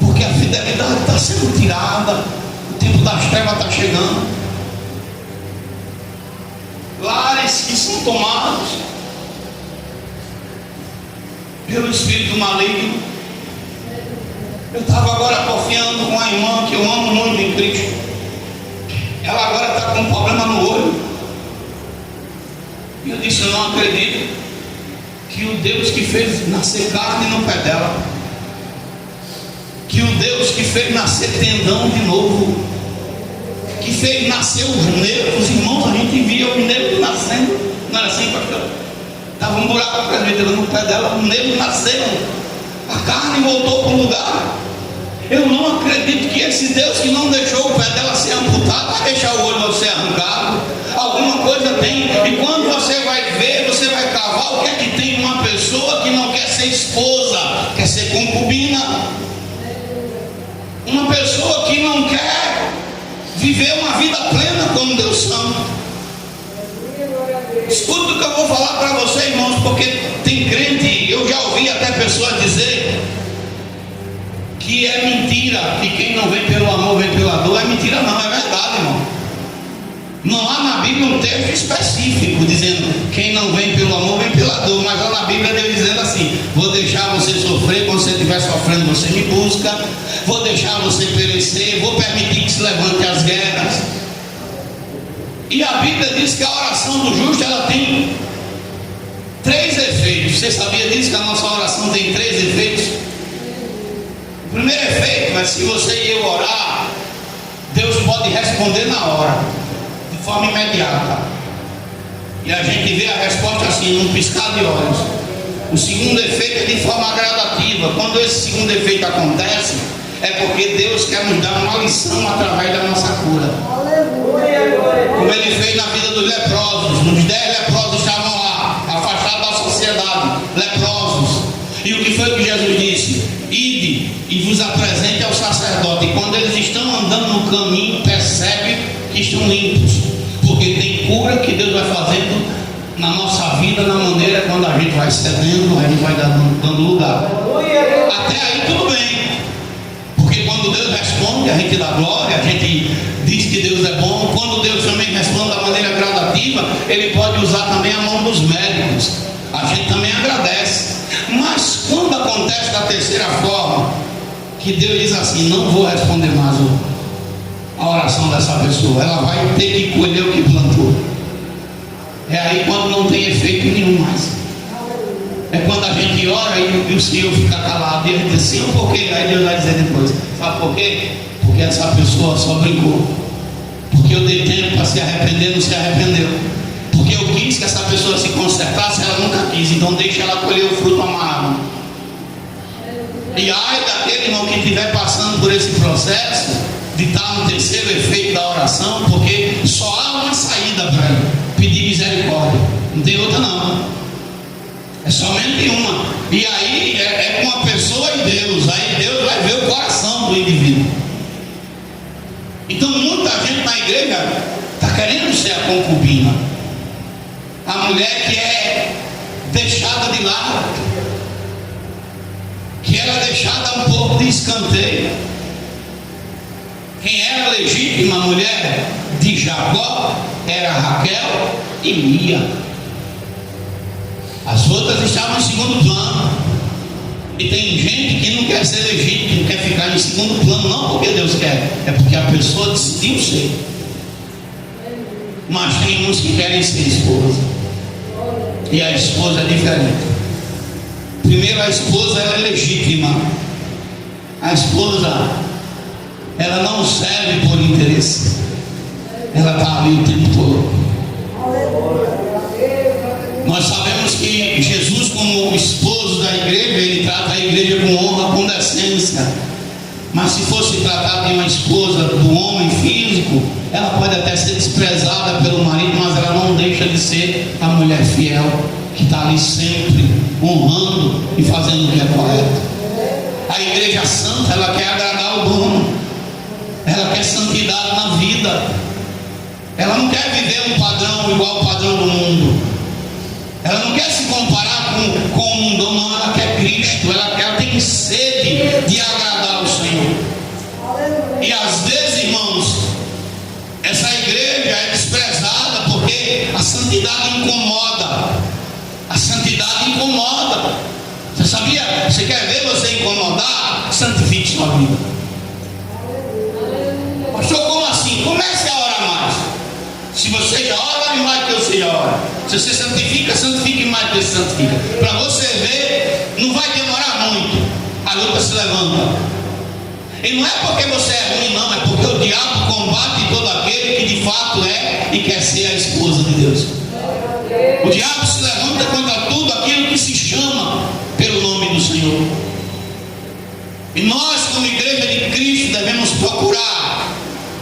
porque a fidelidade está sendo tirada. O tempo das trevas está chegando. Lares que são tomados pelo espírito maligno. Eu estava agora porfiando com a irmã que eu amo muito em Cristo. Ela agora está com um problema no olho. E eu disse: eu não acredito que o Deus que fez nascer carne no pé dela, que o Deus que fez nascer tendão de novo, que fez nascer os nervos, irmãos, a gente via os nervos nascendo. Não era assim, pastor? Estava um buraco presbítero no pé dela, os nervos nasceram, a carne voltou para o lugar. Eu não acredito que esse Deus que não deixou o pé dela ser amputado vai deixar o olho ser arrancado. Alguma coisa tem. E quando você vai ver, você vai cavar o que é que tem uma pessoa que não quer ser esposa, quer ser concubina. Uma pessoa que não quer viver uma vida plena como Deus chama. Escuta o que eu vou falar para você, irmãos, porque tem crente, eu já ouvi até pessoas dizer que é mentira, que quem não vem pelo amor vem pela dor. É mentira não, é Não há na Bíblia um texto específico dizendo quem não vem pelo amor vem pela dor, mas há na Bíblia Deus dizendo assim: vou deixar você sofrer, quando você estiver sofrendo você me busca, vou deixar você perecer, vou permitir que se levante as guerras. E a Bíblia diz que a oração do justo ela tem 3 efeitos. Você sabia disso, que a nossa oração tem 3 efeitos? O primeiro efeito é: se você e eu orar, Deus pode responder na hora, de forma imediata, e a gente vê a resposta assim, num piscar de olhos. O segundo efeito é de forma gradativa. Quando esse segundo efeito acontece, é porque Deus quer nos dar uma lição através da nossa cura. Como Ele fez na vida dos leprosos. Os 10 leprosos estavam lá, afastados da sociedade, leprosos. E o que foi que Jesus disse? Ide e vos apresente ao sacerdote. E quando eles estão andando no caminho, percebe que estão limpos, porque tem cura que Deus vai fazendo na nossa vida, na maneira quando a gente vai cedendo, a gente vai dando lugar. Até aí tudo bem, porque quando Deus responde, a gente dá glória, a gente diz que Deus é bom. Quando Deus também responde da maneira gradativa, Ele pode usar também a mão dos médicos, a gente também agradece. Mas quando acontece da terceira forma, que Deus diz assim: não vou responder mais a oração dessa pessoa, ela vai ter que colher o que plantou. É aí quando não tem efeito nenhum mais. É quando a gente ora e o Senhor fica calado, e ele diz assim: por quê? Aí Deus vai dizer depois: sabe por quê? Porque essa pessoa só brincou, porque eu dei tempo para se arrepender, não se arrependeu, porque eu quis que essa pessoa se consertasse, ela nunca quis, então deixa ela colher o fruto amargo. E ai daquele irmão que estiver passando por esse processo de estar no terceiro efeito da oração, porque só há uma saída para ele: pedir misericórdia. Não tem outra não, é somente uma. E aí é com a pessoa e Deus. Aí Deus vai ver o coração do indivíduo. Então muita gente na igreja está querendo ser a concubina, a mulher que é deixada de lado, que era deixada um pouco de escanteio. Quem era legítima mulher de Jacó era Raquel e Lia. As outras estavam em segundo plano. E tem gente que não quer ser legítima, que não quer ficar em segundo plano, não porque Deus quer, é porque a pessoa decidiu ser. Mas tem uns que querem ser esposa, e a esposa é diferente. Primeiro, a esposa ela é legítima. A esposa, ela não serve por interesse, ela está ali o tempo todo. Nós sabemos que Jesus, como esposo da igreja, ele trata a igreja com honra, com decência. Mas se fosse tratado de uma esposa do homem físico, ela pode até ser desprezada pelo marido, mas ela não deixa de ser a mulher fiel, que está ali sempre honrando e fazendo o que é correto. A igreja santa, ela quer agradar o dono, ela quer santidade na vida, ela não quer viver um padrão igual ao padrão do mundo. Ela não quer se comparar com o mundo, não, ela quer Cristo, ela tem sede de agradar o Senhor. E às vezes, irmãos, essa igreja é desprezada porque a santidade incomoda. A santidade incomoda. Você sabia? Você quer ver você incomodar? Santifique sua vida. Pastor, como assim? Comece a orar mais. Se você já ora, ore mais que você já ora. Se você santifica, santifique mais que você santifica. Para você ver, não vai demorar muito, a luta se levanta. E não é porque você é ruim, não, é porque o diabo combate todo aquele que de fato é e quer ser a esposa de Deus. O diabo se levanta contra tudo aquilo que se chama pelo nome do Senhor. E nós, como igreja de Cristo, devemos procurar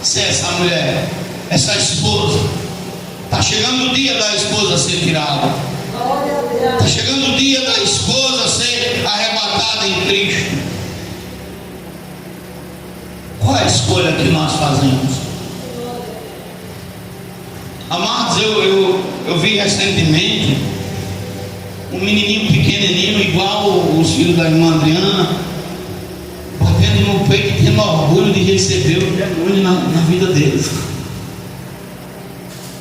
ser essa mulher, essa esposa. Está chegando o dia da esposa ser tirada. Está chegando o dia da esposa ser arrebatada em Cristo. Qual é a escolha que nós fazemos? Amados, eu vi recentemente um menininho pequenininho, igual os filhos da irmã Adriana, batendo no peito, tendo orgulho de receber o demônio na vida deles.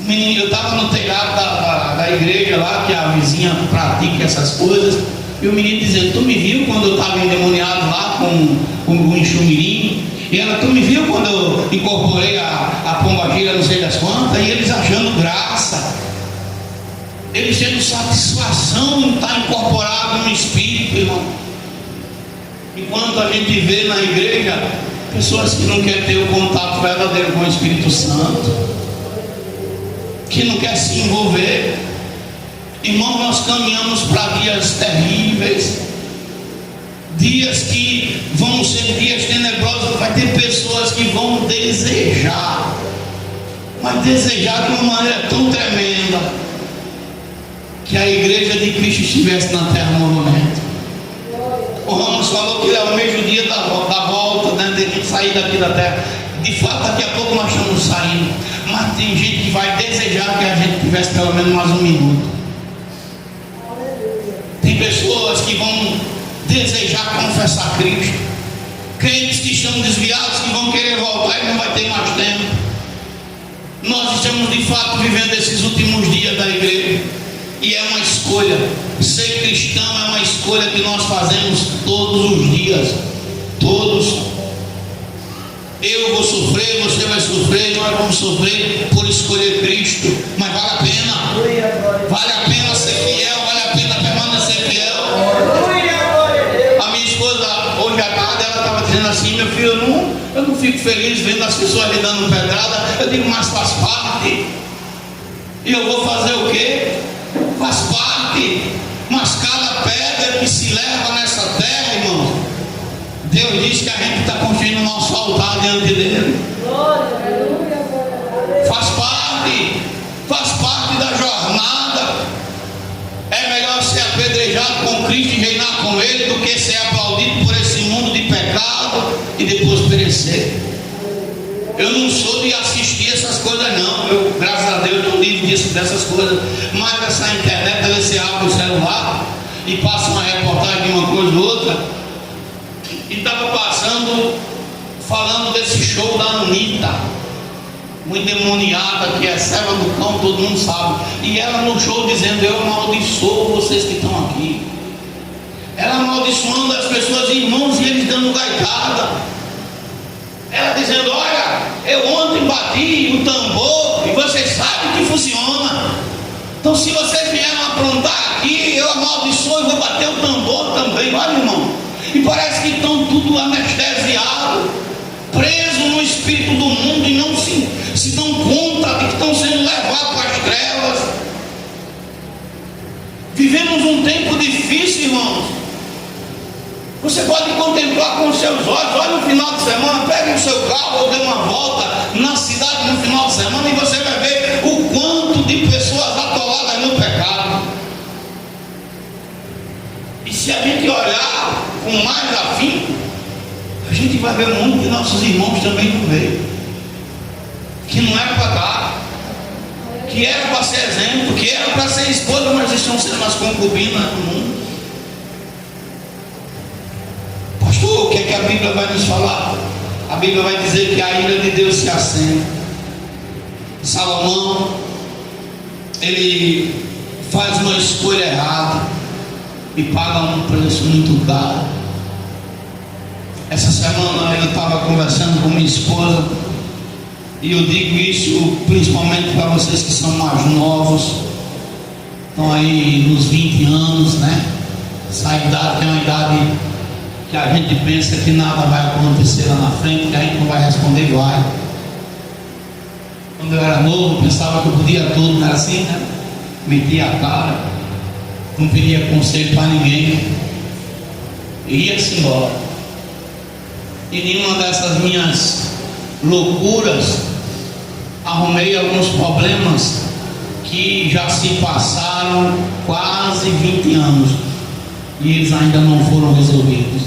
Eu estava no telhado da igreja lá, que a vizinha pratica essas coisas, e o menino dizendo: tu me viu quando eu estava endemoniado lá com o enxumirim? E ela: tu me viu quando eu incorporei a pombagira, não sei das quantas? E eles achando graça, eles tendo satisfação em estar incorporado no Espírito, irmão. Enquanto a gente vê na igreja pessoas que não querem ter o contato verdadeiro com o Espírito Santo, que não quer se envolver. Irmão, nós caminhamos para dias terríveis, dias que vão ser dias tenebrosos. Vai ter pessoas que vão desejar, mas desejar de uma maneira tão tremenda, que a igreja de Cristo estivesse na terra no momento. O Ramos falou que é o mesmo dia da volta, né, de a gente sair daqui da terra. De fato, daqui a pouco nós estamos saindo, mas tem gente que vai desejar que a gente tivesse pelo menos mais um minuto. Tem pessoas que vão desejar confessar Cristo, crentes que estão desviados, que vão querer voltar e não vai ter mais tempo. Nós estamos de fato vivendo esses últimos dias da igreja, e é uma escolha. Ser cristão é uma escolha que nós fazemos todos os dias, todos. Eu vou sofrer, você vai sofrer, nós vamos sofrer por escolher Cristo, mas vale a pena. Vale a pena ser fiel, vale a pena permanecer fiel. A minha esposa, hoje à tarde, ela estava dizendo assim: meu filho, eu não fico feliz vendo as pessoas lhe dando pedrada. Eu digo: mas faz parte. E eu vou fazer o quê? Faz parte. Mas cada pedra que se leva nessa terra, irmão, Deus diz que a gente está construindo o nosso altar diante dele. Faz parte da jornada. É melhor ser apedrejado com Cristo e reinar com Ele do que ser aplaudido por esse mundo de pecado e depois perecer. Eu não sou de assistir essas coisas, não. Eu, graças a Deus, não livro dessas coisas. Mas essa internet, você abre o celular e passa uma reportagem de uma coisa ou outra. E estava passando, falando desse show da Anitta, uma endemoniada que é serva do cão, todo mundo sabe. E ela no show dizendo: eu amaldiçoo vocês que estão aqui. Ela amaldiçoando as pessoas, irmãos, e eles dando gaitada. Ela dizendo: olha, eu ontem bati o tambor e vocês sabem que funciona. Então, se vocês vieram aprontar aqui, eu amaldiçoo e vou bater o tambor também. Olha, irmão. E parece que estão tudo anestesiado, preso no espírito do mundo, e não se dão conta de que estão sendo levados para as trevas. Vivemos um tempo difícil, irmãos. Você pode contemplar com os seus olhos. Olha, no final de semana, pegue o seu carro ou dê uma volta na cidade no final de semana, e você vai ver o quanto de pessoas atoladas no pecado. E se a gente olhar com mais afinco, a gente vai ver muito de nossos irmãos também no meio, que não era para dar, que era para ser exemplo, que era para ser esposa, mas estão sendo as concubinas do mundo. Pastor, o que é que a Bíblia vai nos falar? A Bíblia vai dizer que a ira de Deus se acende. Salomão, ele faz uma escolha errada e paga um preço muito caro. Essa semana eu estava conversando com minha esposa, e eu digo isso principalmente para vocês que são mais novos, estão aí nos 20 anos, né? Essa idade é uma idade que a gente pensa que nada vai acontecer lá na frente, que a gente não vai responder, vai. Quando eu era novo, pensava que eu podia tudo, não era assim, né? Metia a cara, não pedia conselho para ninguém, e ia-se embora. E nenhuma dessas minhas loucuras arrumei alguns problemas que já se passaram quase 20 anos e eles ainda não foram resolvidos.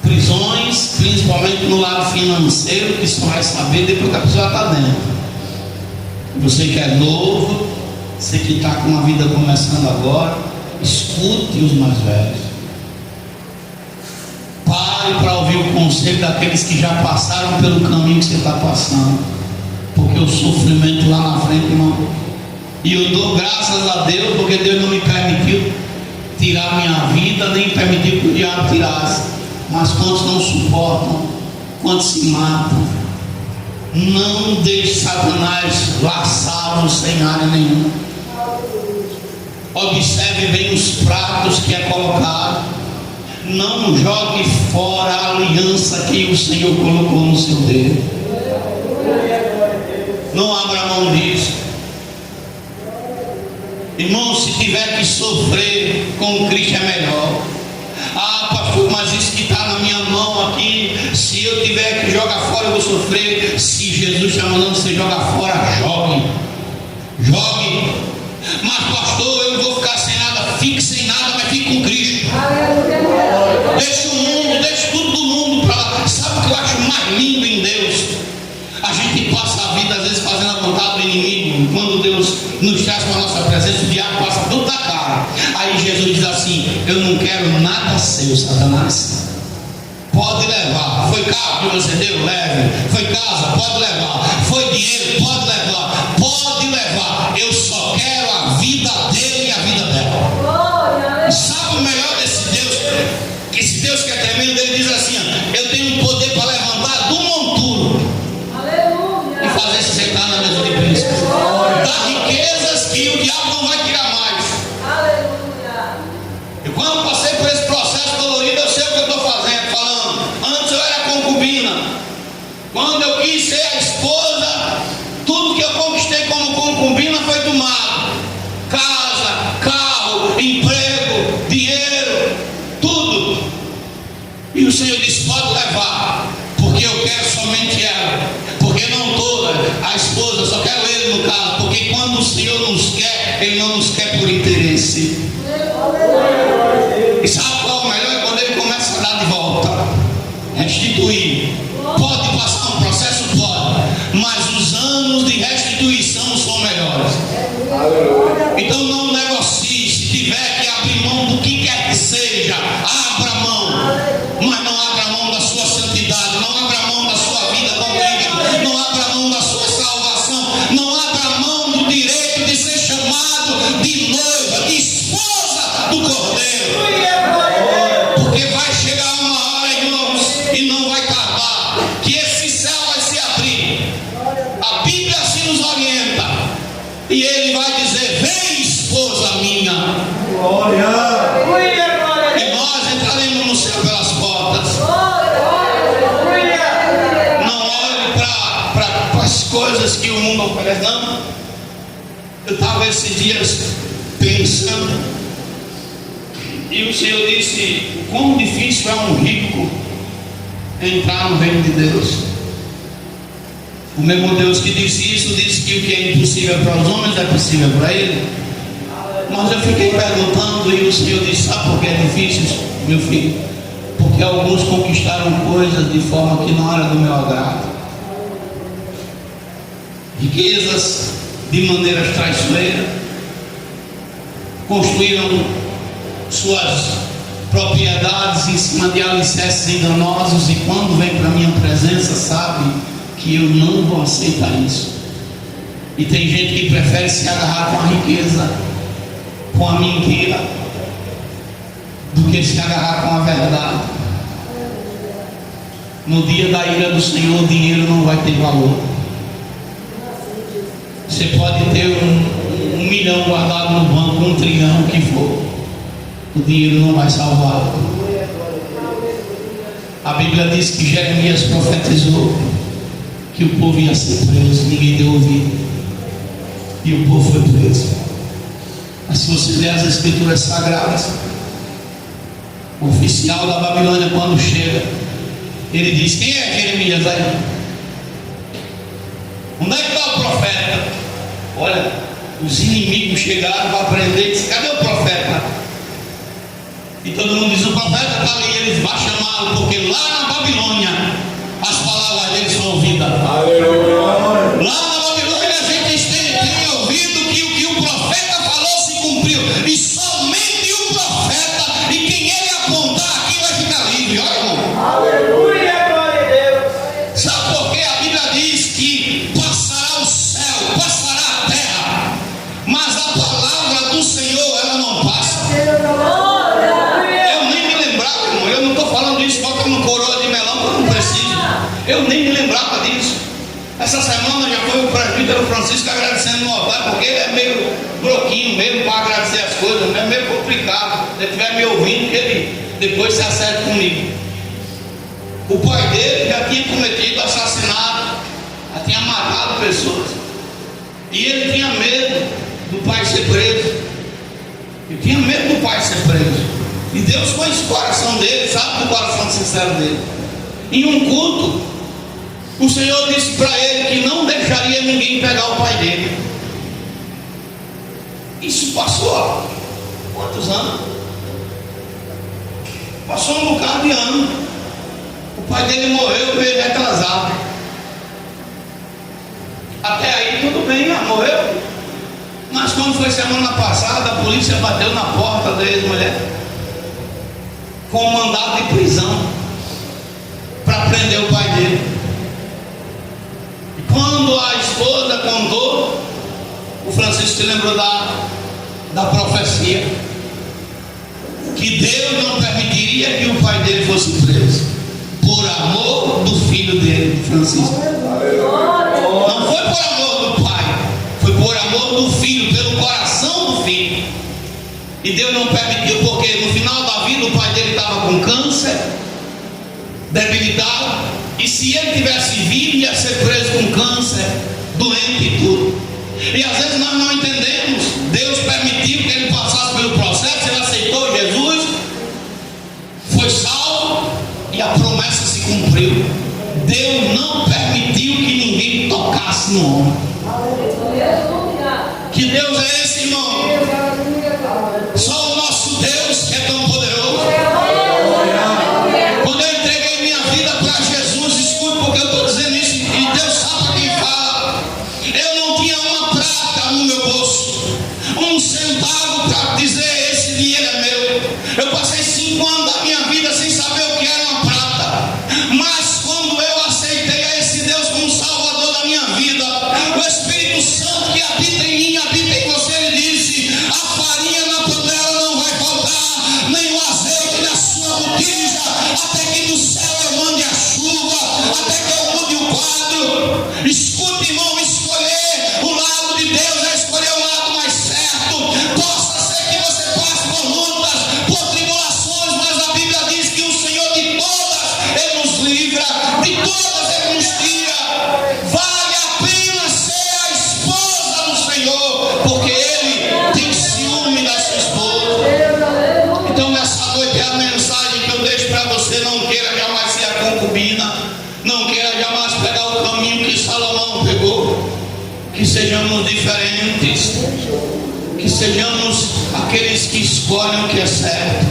Prisões, principalmente no lado financeiro, que só vai saber depois que a pessoa está dentro. Você que é novo, você que está com a vida começando agora, escute os mais velhos. Pare para ouvir o conselho daqueles que já passaram pelo caminho que você está passando. porque o sofrimento lá na frente, irmão. E eu dou graças a Deus, porque Deus não me permitiu tirar minha vida, nem permitiu que o diabo tirasse. Mas quantos não suportam, quantos se matam, não deixe Satanás laçá-los sem área nenhuma. Observe bem os pratos que é colocado. Não jogue fora a aliança que o Senhor colocou no seu dedo. Não abra mão disso. Irmão, se tiver que sofrer com Cristo é melhor. Ah, pastor, mas isso que está na minha mão aqui, se eu tiver que jogar fora eu vou sofrer. Se Jesus está mandando você jogar fora, jogue. Jogue. Mas pastor, eu vou ficar sem nada. Fique sem nada, mas fique com Cristo. Deixe o mundo, deixe tudo do mundo para lá. Sabe o que eu acho mais lindo em Deus? A gente passa a vida às vezes fazendo a vontade do inimigo. Quando Deus nos traz para a nossa presença, o diabo passa tudo da cara. Aí Jesus diz assim: eu não quero nada seu, Satanás. Pode levar. Foi carro que você deu? Leve. Foi casa? Pode levar. Foi dinheiro? Pode levar. Pode levar. Eu só quero a vida dele e a vida dela. Sabe o melhor desse Deus? Que esse Deus que é tremendo, ele diz assim: eu tenho um poder para levantar do monturo e fazer se sentar na mesa de príncipe. Dá riquezas que o diabo não vai tirar mais. E quando eu passei por esse processo dolorido, eu sei o que eu estou fazendo, falando. Antes eu era concubina. Quando eu quis ser a esposa, tudo que eu conquistei como concubina foi tomado. Casa, carro, emprego, dinheiro, tudo. E o Senhor disse: pode levar, porque eu quero somente ela. Porque não toda a esposa, só quero ele no caso. Porque quando o Senhor nos quer, ele não nos quer por interesse. E sabe qual é o melhor? É quando ele começa a dar de volta, restituir. Pode passar um processo? Pode, mas os anos de restituição são melhores. Então não negocie. Se tiver que abrir mão do que quer que seja, abra mão. Mas não abra mão da sua santidade, não abra mão da sua vida com Cristo, não abra mão da sua salvação, não abra mão do direito de ser chamado de noiva, de esposa do Cordeiro. Porque vai chegar uma hora, irmãos, e não vai tardar, que esse céu vai se abrir. A Bíblia assim nos orienta. E ele vai dizer: vem, esposa minha. E nós entraremos no céu pelas portas. Não olhe para as coisas que o mundo oferece. Não. Eu estava esses dias pensando, e o Senhor disse: quão difícil é um rico entrar no reino de Deus. O mesmo Deus que disse isso, disse que o que é impossível para os homens é possível para ele. Mas eu fiquei perguntando, e o Senhor disse: sabe por que é difícil, meu filho? Porque alguns conquistaram coisas de forma que não era do meu agrado. Riquezas de maneiras traiçoeiras. Construíram suas propriedades em cima de alicerces enganosos, e quando vem para a minha presença, sabe que eu não vou aceitar isso. E tem gente que prefere se agarrar com a riqueza, com a mentira, do que se agarrar com a verdade. No dia da ira do Senhor, o dinheiro não vai ter valor. Você pode ter um milhão guardado no banco, 1 trilhão, o que for, o dinheiro não vai salvar. A Bíblia diz que Jeremias profetizou que o povo ia ser preso, ninguém deu ouvido, e o povo foi preso. Mas se você ler as escrituras sagradas, o oficial da Babilônia, quando chega, ele diz: quem é Jeremias aí? Onde é que está o profeta? Olha, os inimigos chegaram para prender e disse: cadê o profeta? E todo mundo diz: o profeta está ali. Eles vão chamá-lo, porque lá na Babilônia as palavras dele são ouvidas. Aleluia. Lá na Babilônia a gente tem ouvido que o que o profeta falou se cumpriu, e somente o profeta, e quem ele apontar aqui vai ficar livre. Olha, irmão. Aleluia, glória a Deus. Sabe por quê? A Bíblia diz que passará Essa semana já foi o presbítero Francisco agradecendo no altar, porque ele é meio broquinho mesmo para agradecer as coisas, é meio complicado. Se ele estiver me ouvindo, ele depois se acerta comigo. O pai dele já tinha cometido assassinato, já tinha matado pessoas, e ele tinha medo do pai ser preso. Ele tinha medo do pai ser preso, e Deus conhece o coração dele, sabe do coração sincero dele. Em um culto, o Senhor disse para ele que não deixaria ninguém pegar o pai dele. Isso passou há quantos anos? Passou um bocado de ano. O pai dele morreu meio retrasado. Até aí tudo bem, morreu. Mas quando foi semana passada, a polícia bateu na porta da ex-mulher com um mandado de prisão para prender o pai dele. E quando a esposa contou, o Francisco se lembrou da profecia, que Deus não permitiria que o pai dele fosse preso, por amor do filho dele, Francisco. Não foi por amor do pai, foi por amor do filho, pelo coração do filho. E Deus não permitiu, porque no final da vida o pai dele estava com câncer, debilitado, e se ele tivesse vivo, ia ser preso com câncer, doente e tudo. E às vezes nós não entendemos. Deus permitiu que ele passasse pelo processo, ele aceitou Jesus, foi salvo e a promessa se cumpriu. Deus não permitiu que ninguém tocasse no homem. Que Deus é esse, irmão? Só o nosso Deus que é tão poderoso. Quando eu entreguei minha vida para Jesus, escute porque eu estou dizendo isso, e Deus sabe quem fala. Eu não tinha uma prata no meu bolso, um centavo para dizer esse dinheiro é meu. Eu passei 5 anos da minha vida sem saber o que era uma prata. Mas quando eu aceitei a esse Deus como Salvador da minha vida, o Espírito Santo que habita em mim, habita em você, ele disse: a farinha na panela não vai faltar, nem o azeite na sua botija, até que do céu eu mande a chuva, até que eu mude o quadro. Escute, irmão, escolher o lado de Deus é escolher o lado mais certo. Possa ser que você passe por lutas, por tribulações, mas a Bíblia diz que o Senhor de todas Ele nos livra, de todas Ele nos tira. Vale a pena ser a esposa do Senhor, porque Ele tem ciúme da sua esposa. Então nessa noite é a mensagem que eu deixo para você: não queira jamais ser a concubina, não queira jamais pegar o caminho que Salomão pegou. Que sejamos diferentes, que sejamos aqueles que escolhem o que é certo.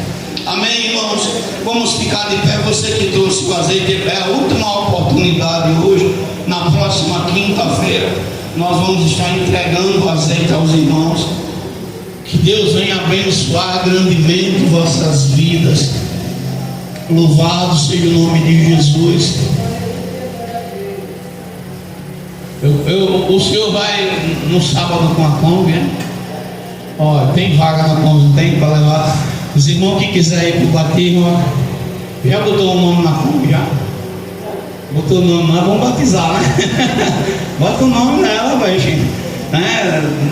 Amém, irmãos? Vamos ficar de pé. Você que trouxe o azeite, é a última oportunidade hoje. Na próxima quinta-feira nós vamos estar entregando o azeite aos irmãos. Que Deus venha abençoar grandemente vossas vidas. Louvado seja o nome de Jesus. O senhor vai no sábado com a Kombi, né? Ó, tem vaga na Kombi, tem para levar. Os irmãos que quiserem ir para o batismo, já botou o nome na Kombi, já? Botou o nome lá, vamos batizar, né? Bota o nome nela, vai, Chico.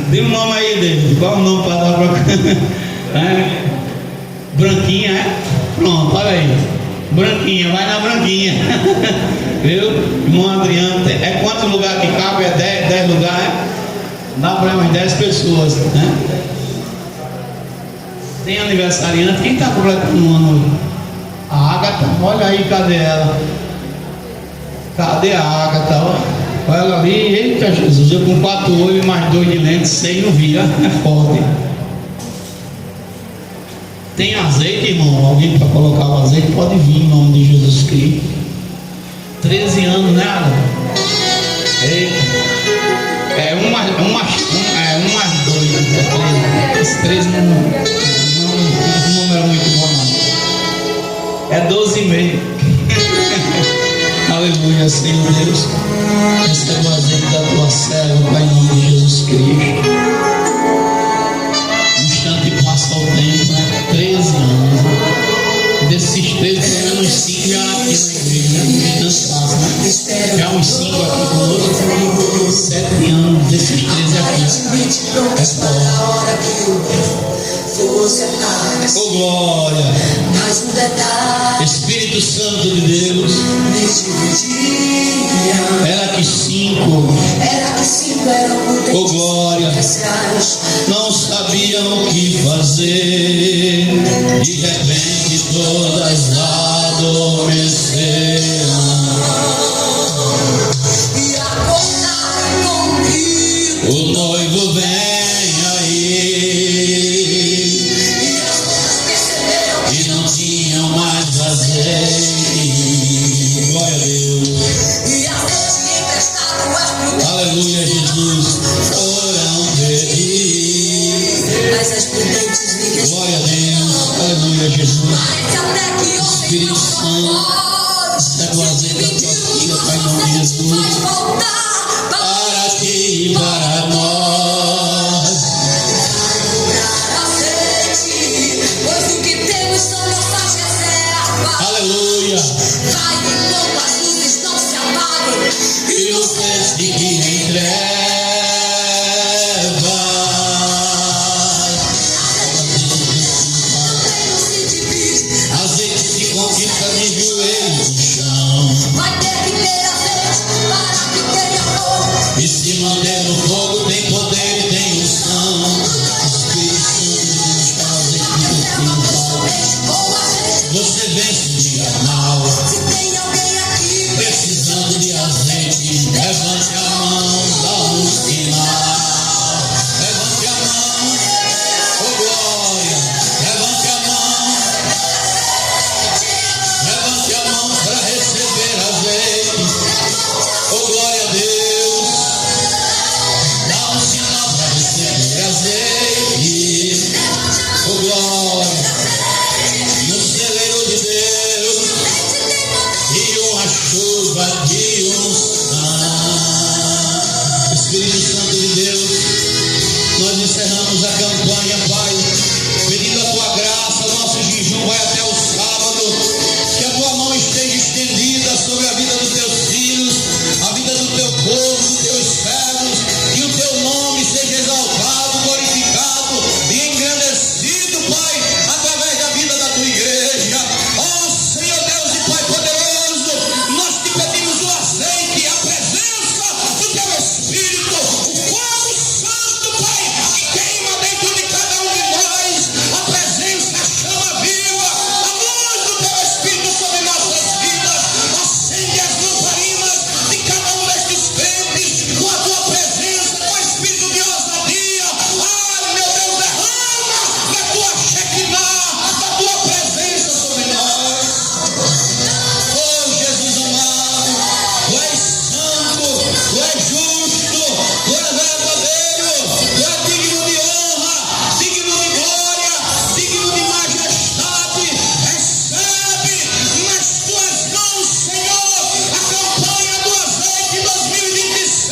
Dê o nome aí dele. Qual é o nome para dar para Branquinha, é? Pronto, olha aí. Branquinha, vai na Branquinha. Viu? Irmão Adriano, é quantos lugares que cabe? É 10 lugares? Dá para umas 10 pessoas, né? Tem aniversariante. Quem está completando um ano hoje? A Ágata, olha aí, cadê ela? Cadê a Ágata? Olha ela ali. Eita Jesus, eu com 4 olhos e mais 2 de lente, 6 não via. É forte. Tem azeite, irmão? Alguém para colocar o azeite? Pode vir em nome de Jesus Cristo. 13 anos, né, Adam? Umas 2, né? Esse 13 não número muito bom, não. É 12,5. Aleluia, Senhor Deus. Receba o azeite da tua serva, Pai, em nome de Jesus Cristo. Um instante passa o tempo, né? 13 anos. Desses 13, pelo menos 5 já aqui na igreja, né? Descansados, né? Já uns 5 aqui conosco. Oh glória. Espírito Santo de Deus. Era que cinco oh glória, não sabiam o que fazer. De repente todas adormeceram. O noivo vem aí e não tinham mais azeite. Glória a Deus. Aleluia, Jesus. Foram pedir. Glória a Deus. Aleluia, Jesus. Espírito Santo, leva o azeite da tua filha, Pai, em nome de Jesus. Para ti e para nós. Aleluia. E o feste que em trevas. Azeite se conquista de joelho no chão. E se manter no fogo tem poder e tem unção. Espírito Santo de Deus, você vence o dia mal. Precisando de azeite, levante a mão, dá um sinal. Levante a mão, oh glória. Levante a mão. Levante a mão para receber azeite. Oh glória a Deus. Dá um sinal para receber azeite. Oh glória. No celeiro de Deus. E uma chuva de unção. Espírito Santo de Deus, nós encerramos a campanha, Pai, pedindo a tua graça. Nosso jejum vai até o sábado. Que a tua mão esteja estendida sobre a vida dos teus filhos, a vida do teu povo, dos teus servos. Que o teu nome seja exaltado, glorificado e engrandecido, Pai, através da vida da tua igreja. Ó Senhor Deus e Pai poderoso, nós te pedimos o azeite, a presença do teu Espírito, o fogo santo, Pai, que queima dentro de cada um de nós, a presença, a chama viva, a luz do teu Espírito sobre nossas vidas. Acende as lamparinas de cada um destes crentes com a tua presença, com o Espírito de ousadia. Ai, meu Deus, derrama da tua Shekinah, da tua presença sobre nós. Oh Jesus amado, tu és santo, tu és justo, tu és verdadeiro, tu és digno de honra, digno de glória, digno de majestade. Recebe nas tuas mãos, Senhor, a campanha do azeite 2026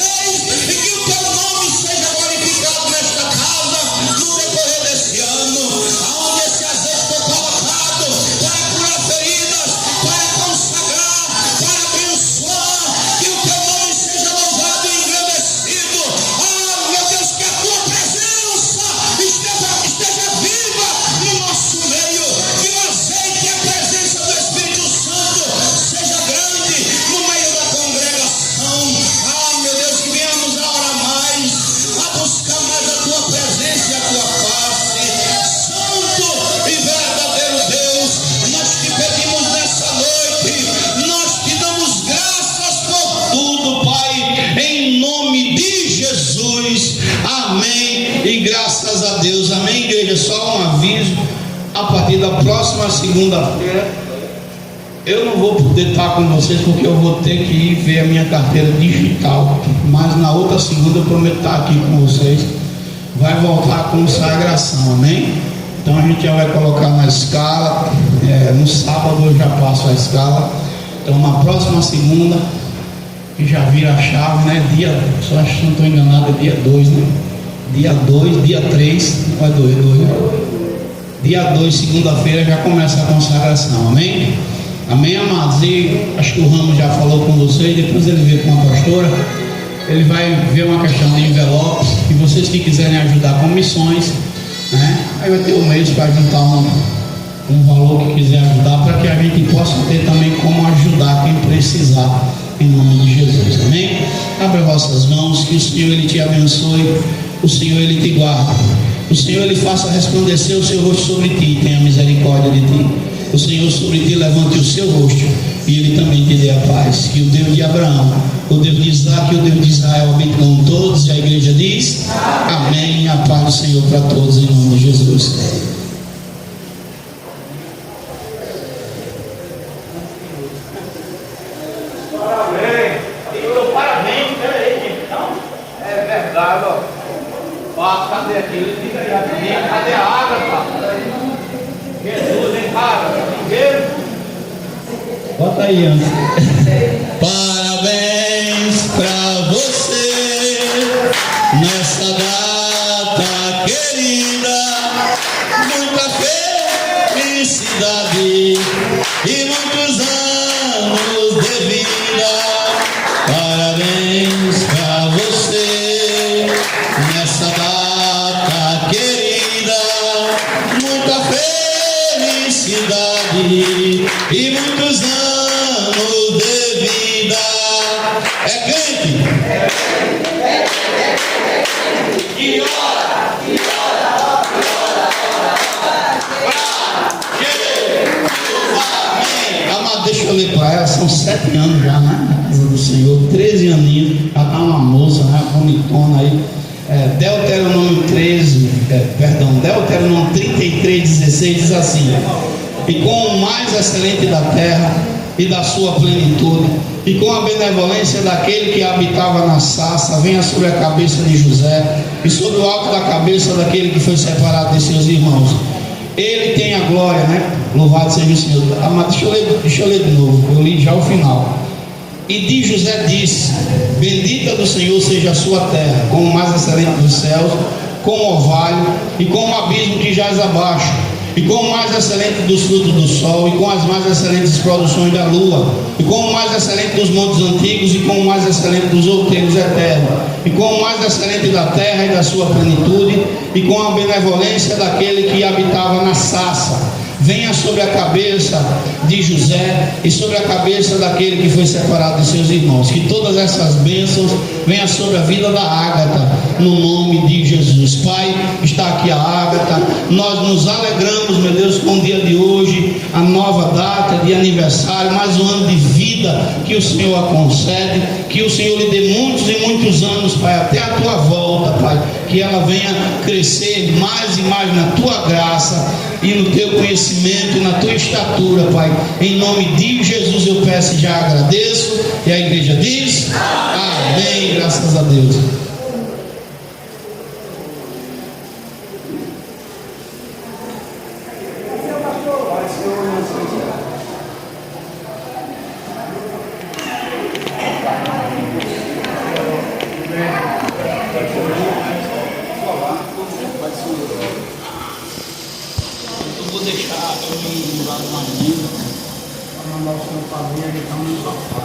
e que o teu nome seja glorificado nesta casa no decorrer desse ano, aonde esse azeite foi colocado para curar feridas, para consagrar, para abençoar. Que o teu nome seja louvado e engrandecido. Ah, meu Deus, que a tua presença esteja viva no nosso meio. Que o azeite e a presença do Espírito Santo seja grande no meio da congregação. Ah, meu Deus, que venhamos a orar mais, a buscar mais a tua presença e a tua face. Santo e verdadeiro Deus, nós te pedimos nessa noite, nós te damos graças por tudo, Pai, em nome de Jesus. Amém. E graças a Deus. Amém, igreja. Só um aviso: a partir da próxima segunda-feira eu não vou poder estar com vocês, porque eu vou ter que ir ver a minha carteira digital. Mas na outra segunda eu prometo estar aqui com vocês. Vai voltar a consagração, amém? Então a gente já vai colocar na escala. No sábado eu já passo a escala. Então na próxima segunda, que já vira a chave, né? Só acho que não estou enganado, é dia 2, né? Dia 2, dia 3, vai doer, né? Dia 2, segunda-feira, já começa a consagração, amém? Amém, amados? E acho que o Ramos já falou com vocês, depois ele vê com a pastora, ele vai ver uma questão de envelopes, e vocês que quiserem ajudar com missões, né? Aí vai ter um mês para juntar um valor que quiser ajudar, para que a gente possa ter também como ajudar quem precisar, em nome de Jesus, amém? Abra vossas mãos, que o Senhor Ele te abençoe, o Senhor Ele te guarde, o Senhor Ele faça resplandecer o seu rosto sobre ti, tenha misericórdia de ti, o Senhor sobre ti levante o seu rosto e Ele também te dê a paz. Que o Deus de Abraão, o Deus de Isaac e o Deus de Israel habite com todos. E a igreja diz amém. A paz do Senhor para todos, em nome de Jesus. Parabéns. Parabéns, peraí, então. É verdade, ó. Cadê aquilo? Cadê a água, pá? Jesus, hein, cara? Ninguém. Bota aí, Ana. Parabéns pra você nessa data querida, muita felicidade e muitos anos de vida. Parabéns pra você nessa data querida, muita felicidade e muitos anos de vida. É crente? E ora, e ora, amado, deixa eu ler para ela, são 7 anos já, né? Na casa do Senhor, 13 aninhos, já tá uma moça, né? Bonitona aí. Deuteronômio 33:16 diz assim: e com o mais excelente da terra e da sua plenitude, e com a benevolência daquele que habitava na sarça, venha sobre a cabeça de José e sobre o alto da cabeça daquele que foi separado de seus irmãos. Ele tem a glória, né? Louvado seja o Senhor. Mas deixa eu ler de novo, eu li já o final. E de José disse: bendita do Senhor seja a sua terra, como o mais excelente dos céus, como o orvalho e como o abismo que jaz abaixo, e com o mais excelente dos frutos do sol, e com as mais excelentes produções da lua, e com o mais excelente dos montes antigos, e com o mais excelente dos outeiros eternos, e com o mais excelente da terra e da sua plenitude, e com a benevolência daquele que habitava na sarça, venha sobre a cabeça de José e sobre a cabeça daquele que foi separado de seus irmãos. Que todas essas bênçãos venham sobre a vida da Ágata, no nome de Jesus. Pai, está aqui a Ágata, nós nos alegramos, meu Deus, com o dia de hoje, a nova data de aniversário, mais um ano de vida que o Senhor a concede, que o Senhor lhe dê muitos e muitos anos, Pai, até a tua volta, Pai, que ela venha crescer mais e mais na tua graça e no teu conhecimento e na tua estatura, Pai. Em nome de Jesus eu peço e já agradeço. E a igreja diz amém, graças a Deus. Eu vou deixar eu ir lá numa menina para mandar o senhor fazer, ele está no sofá.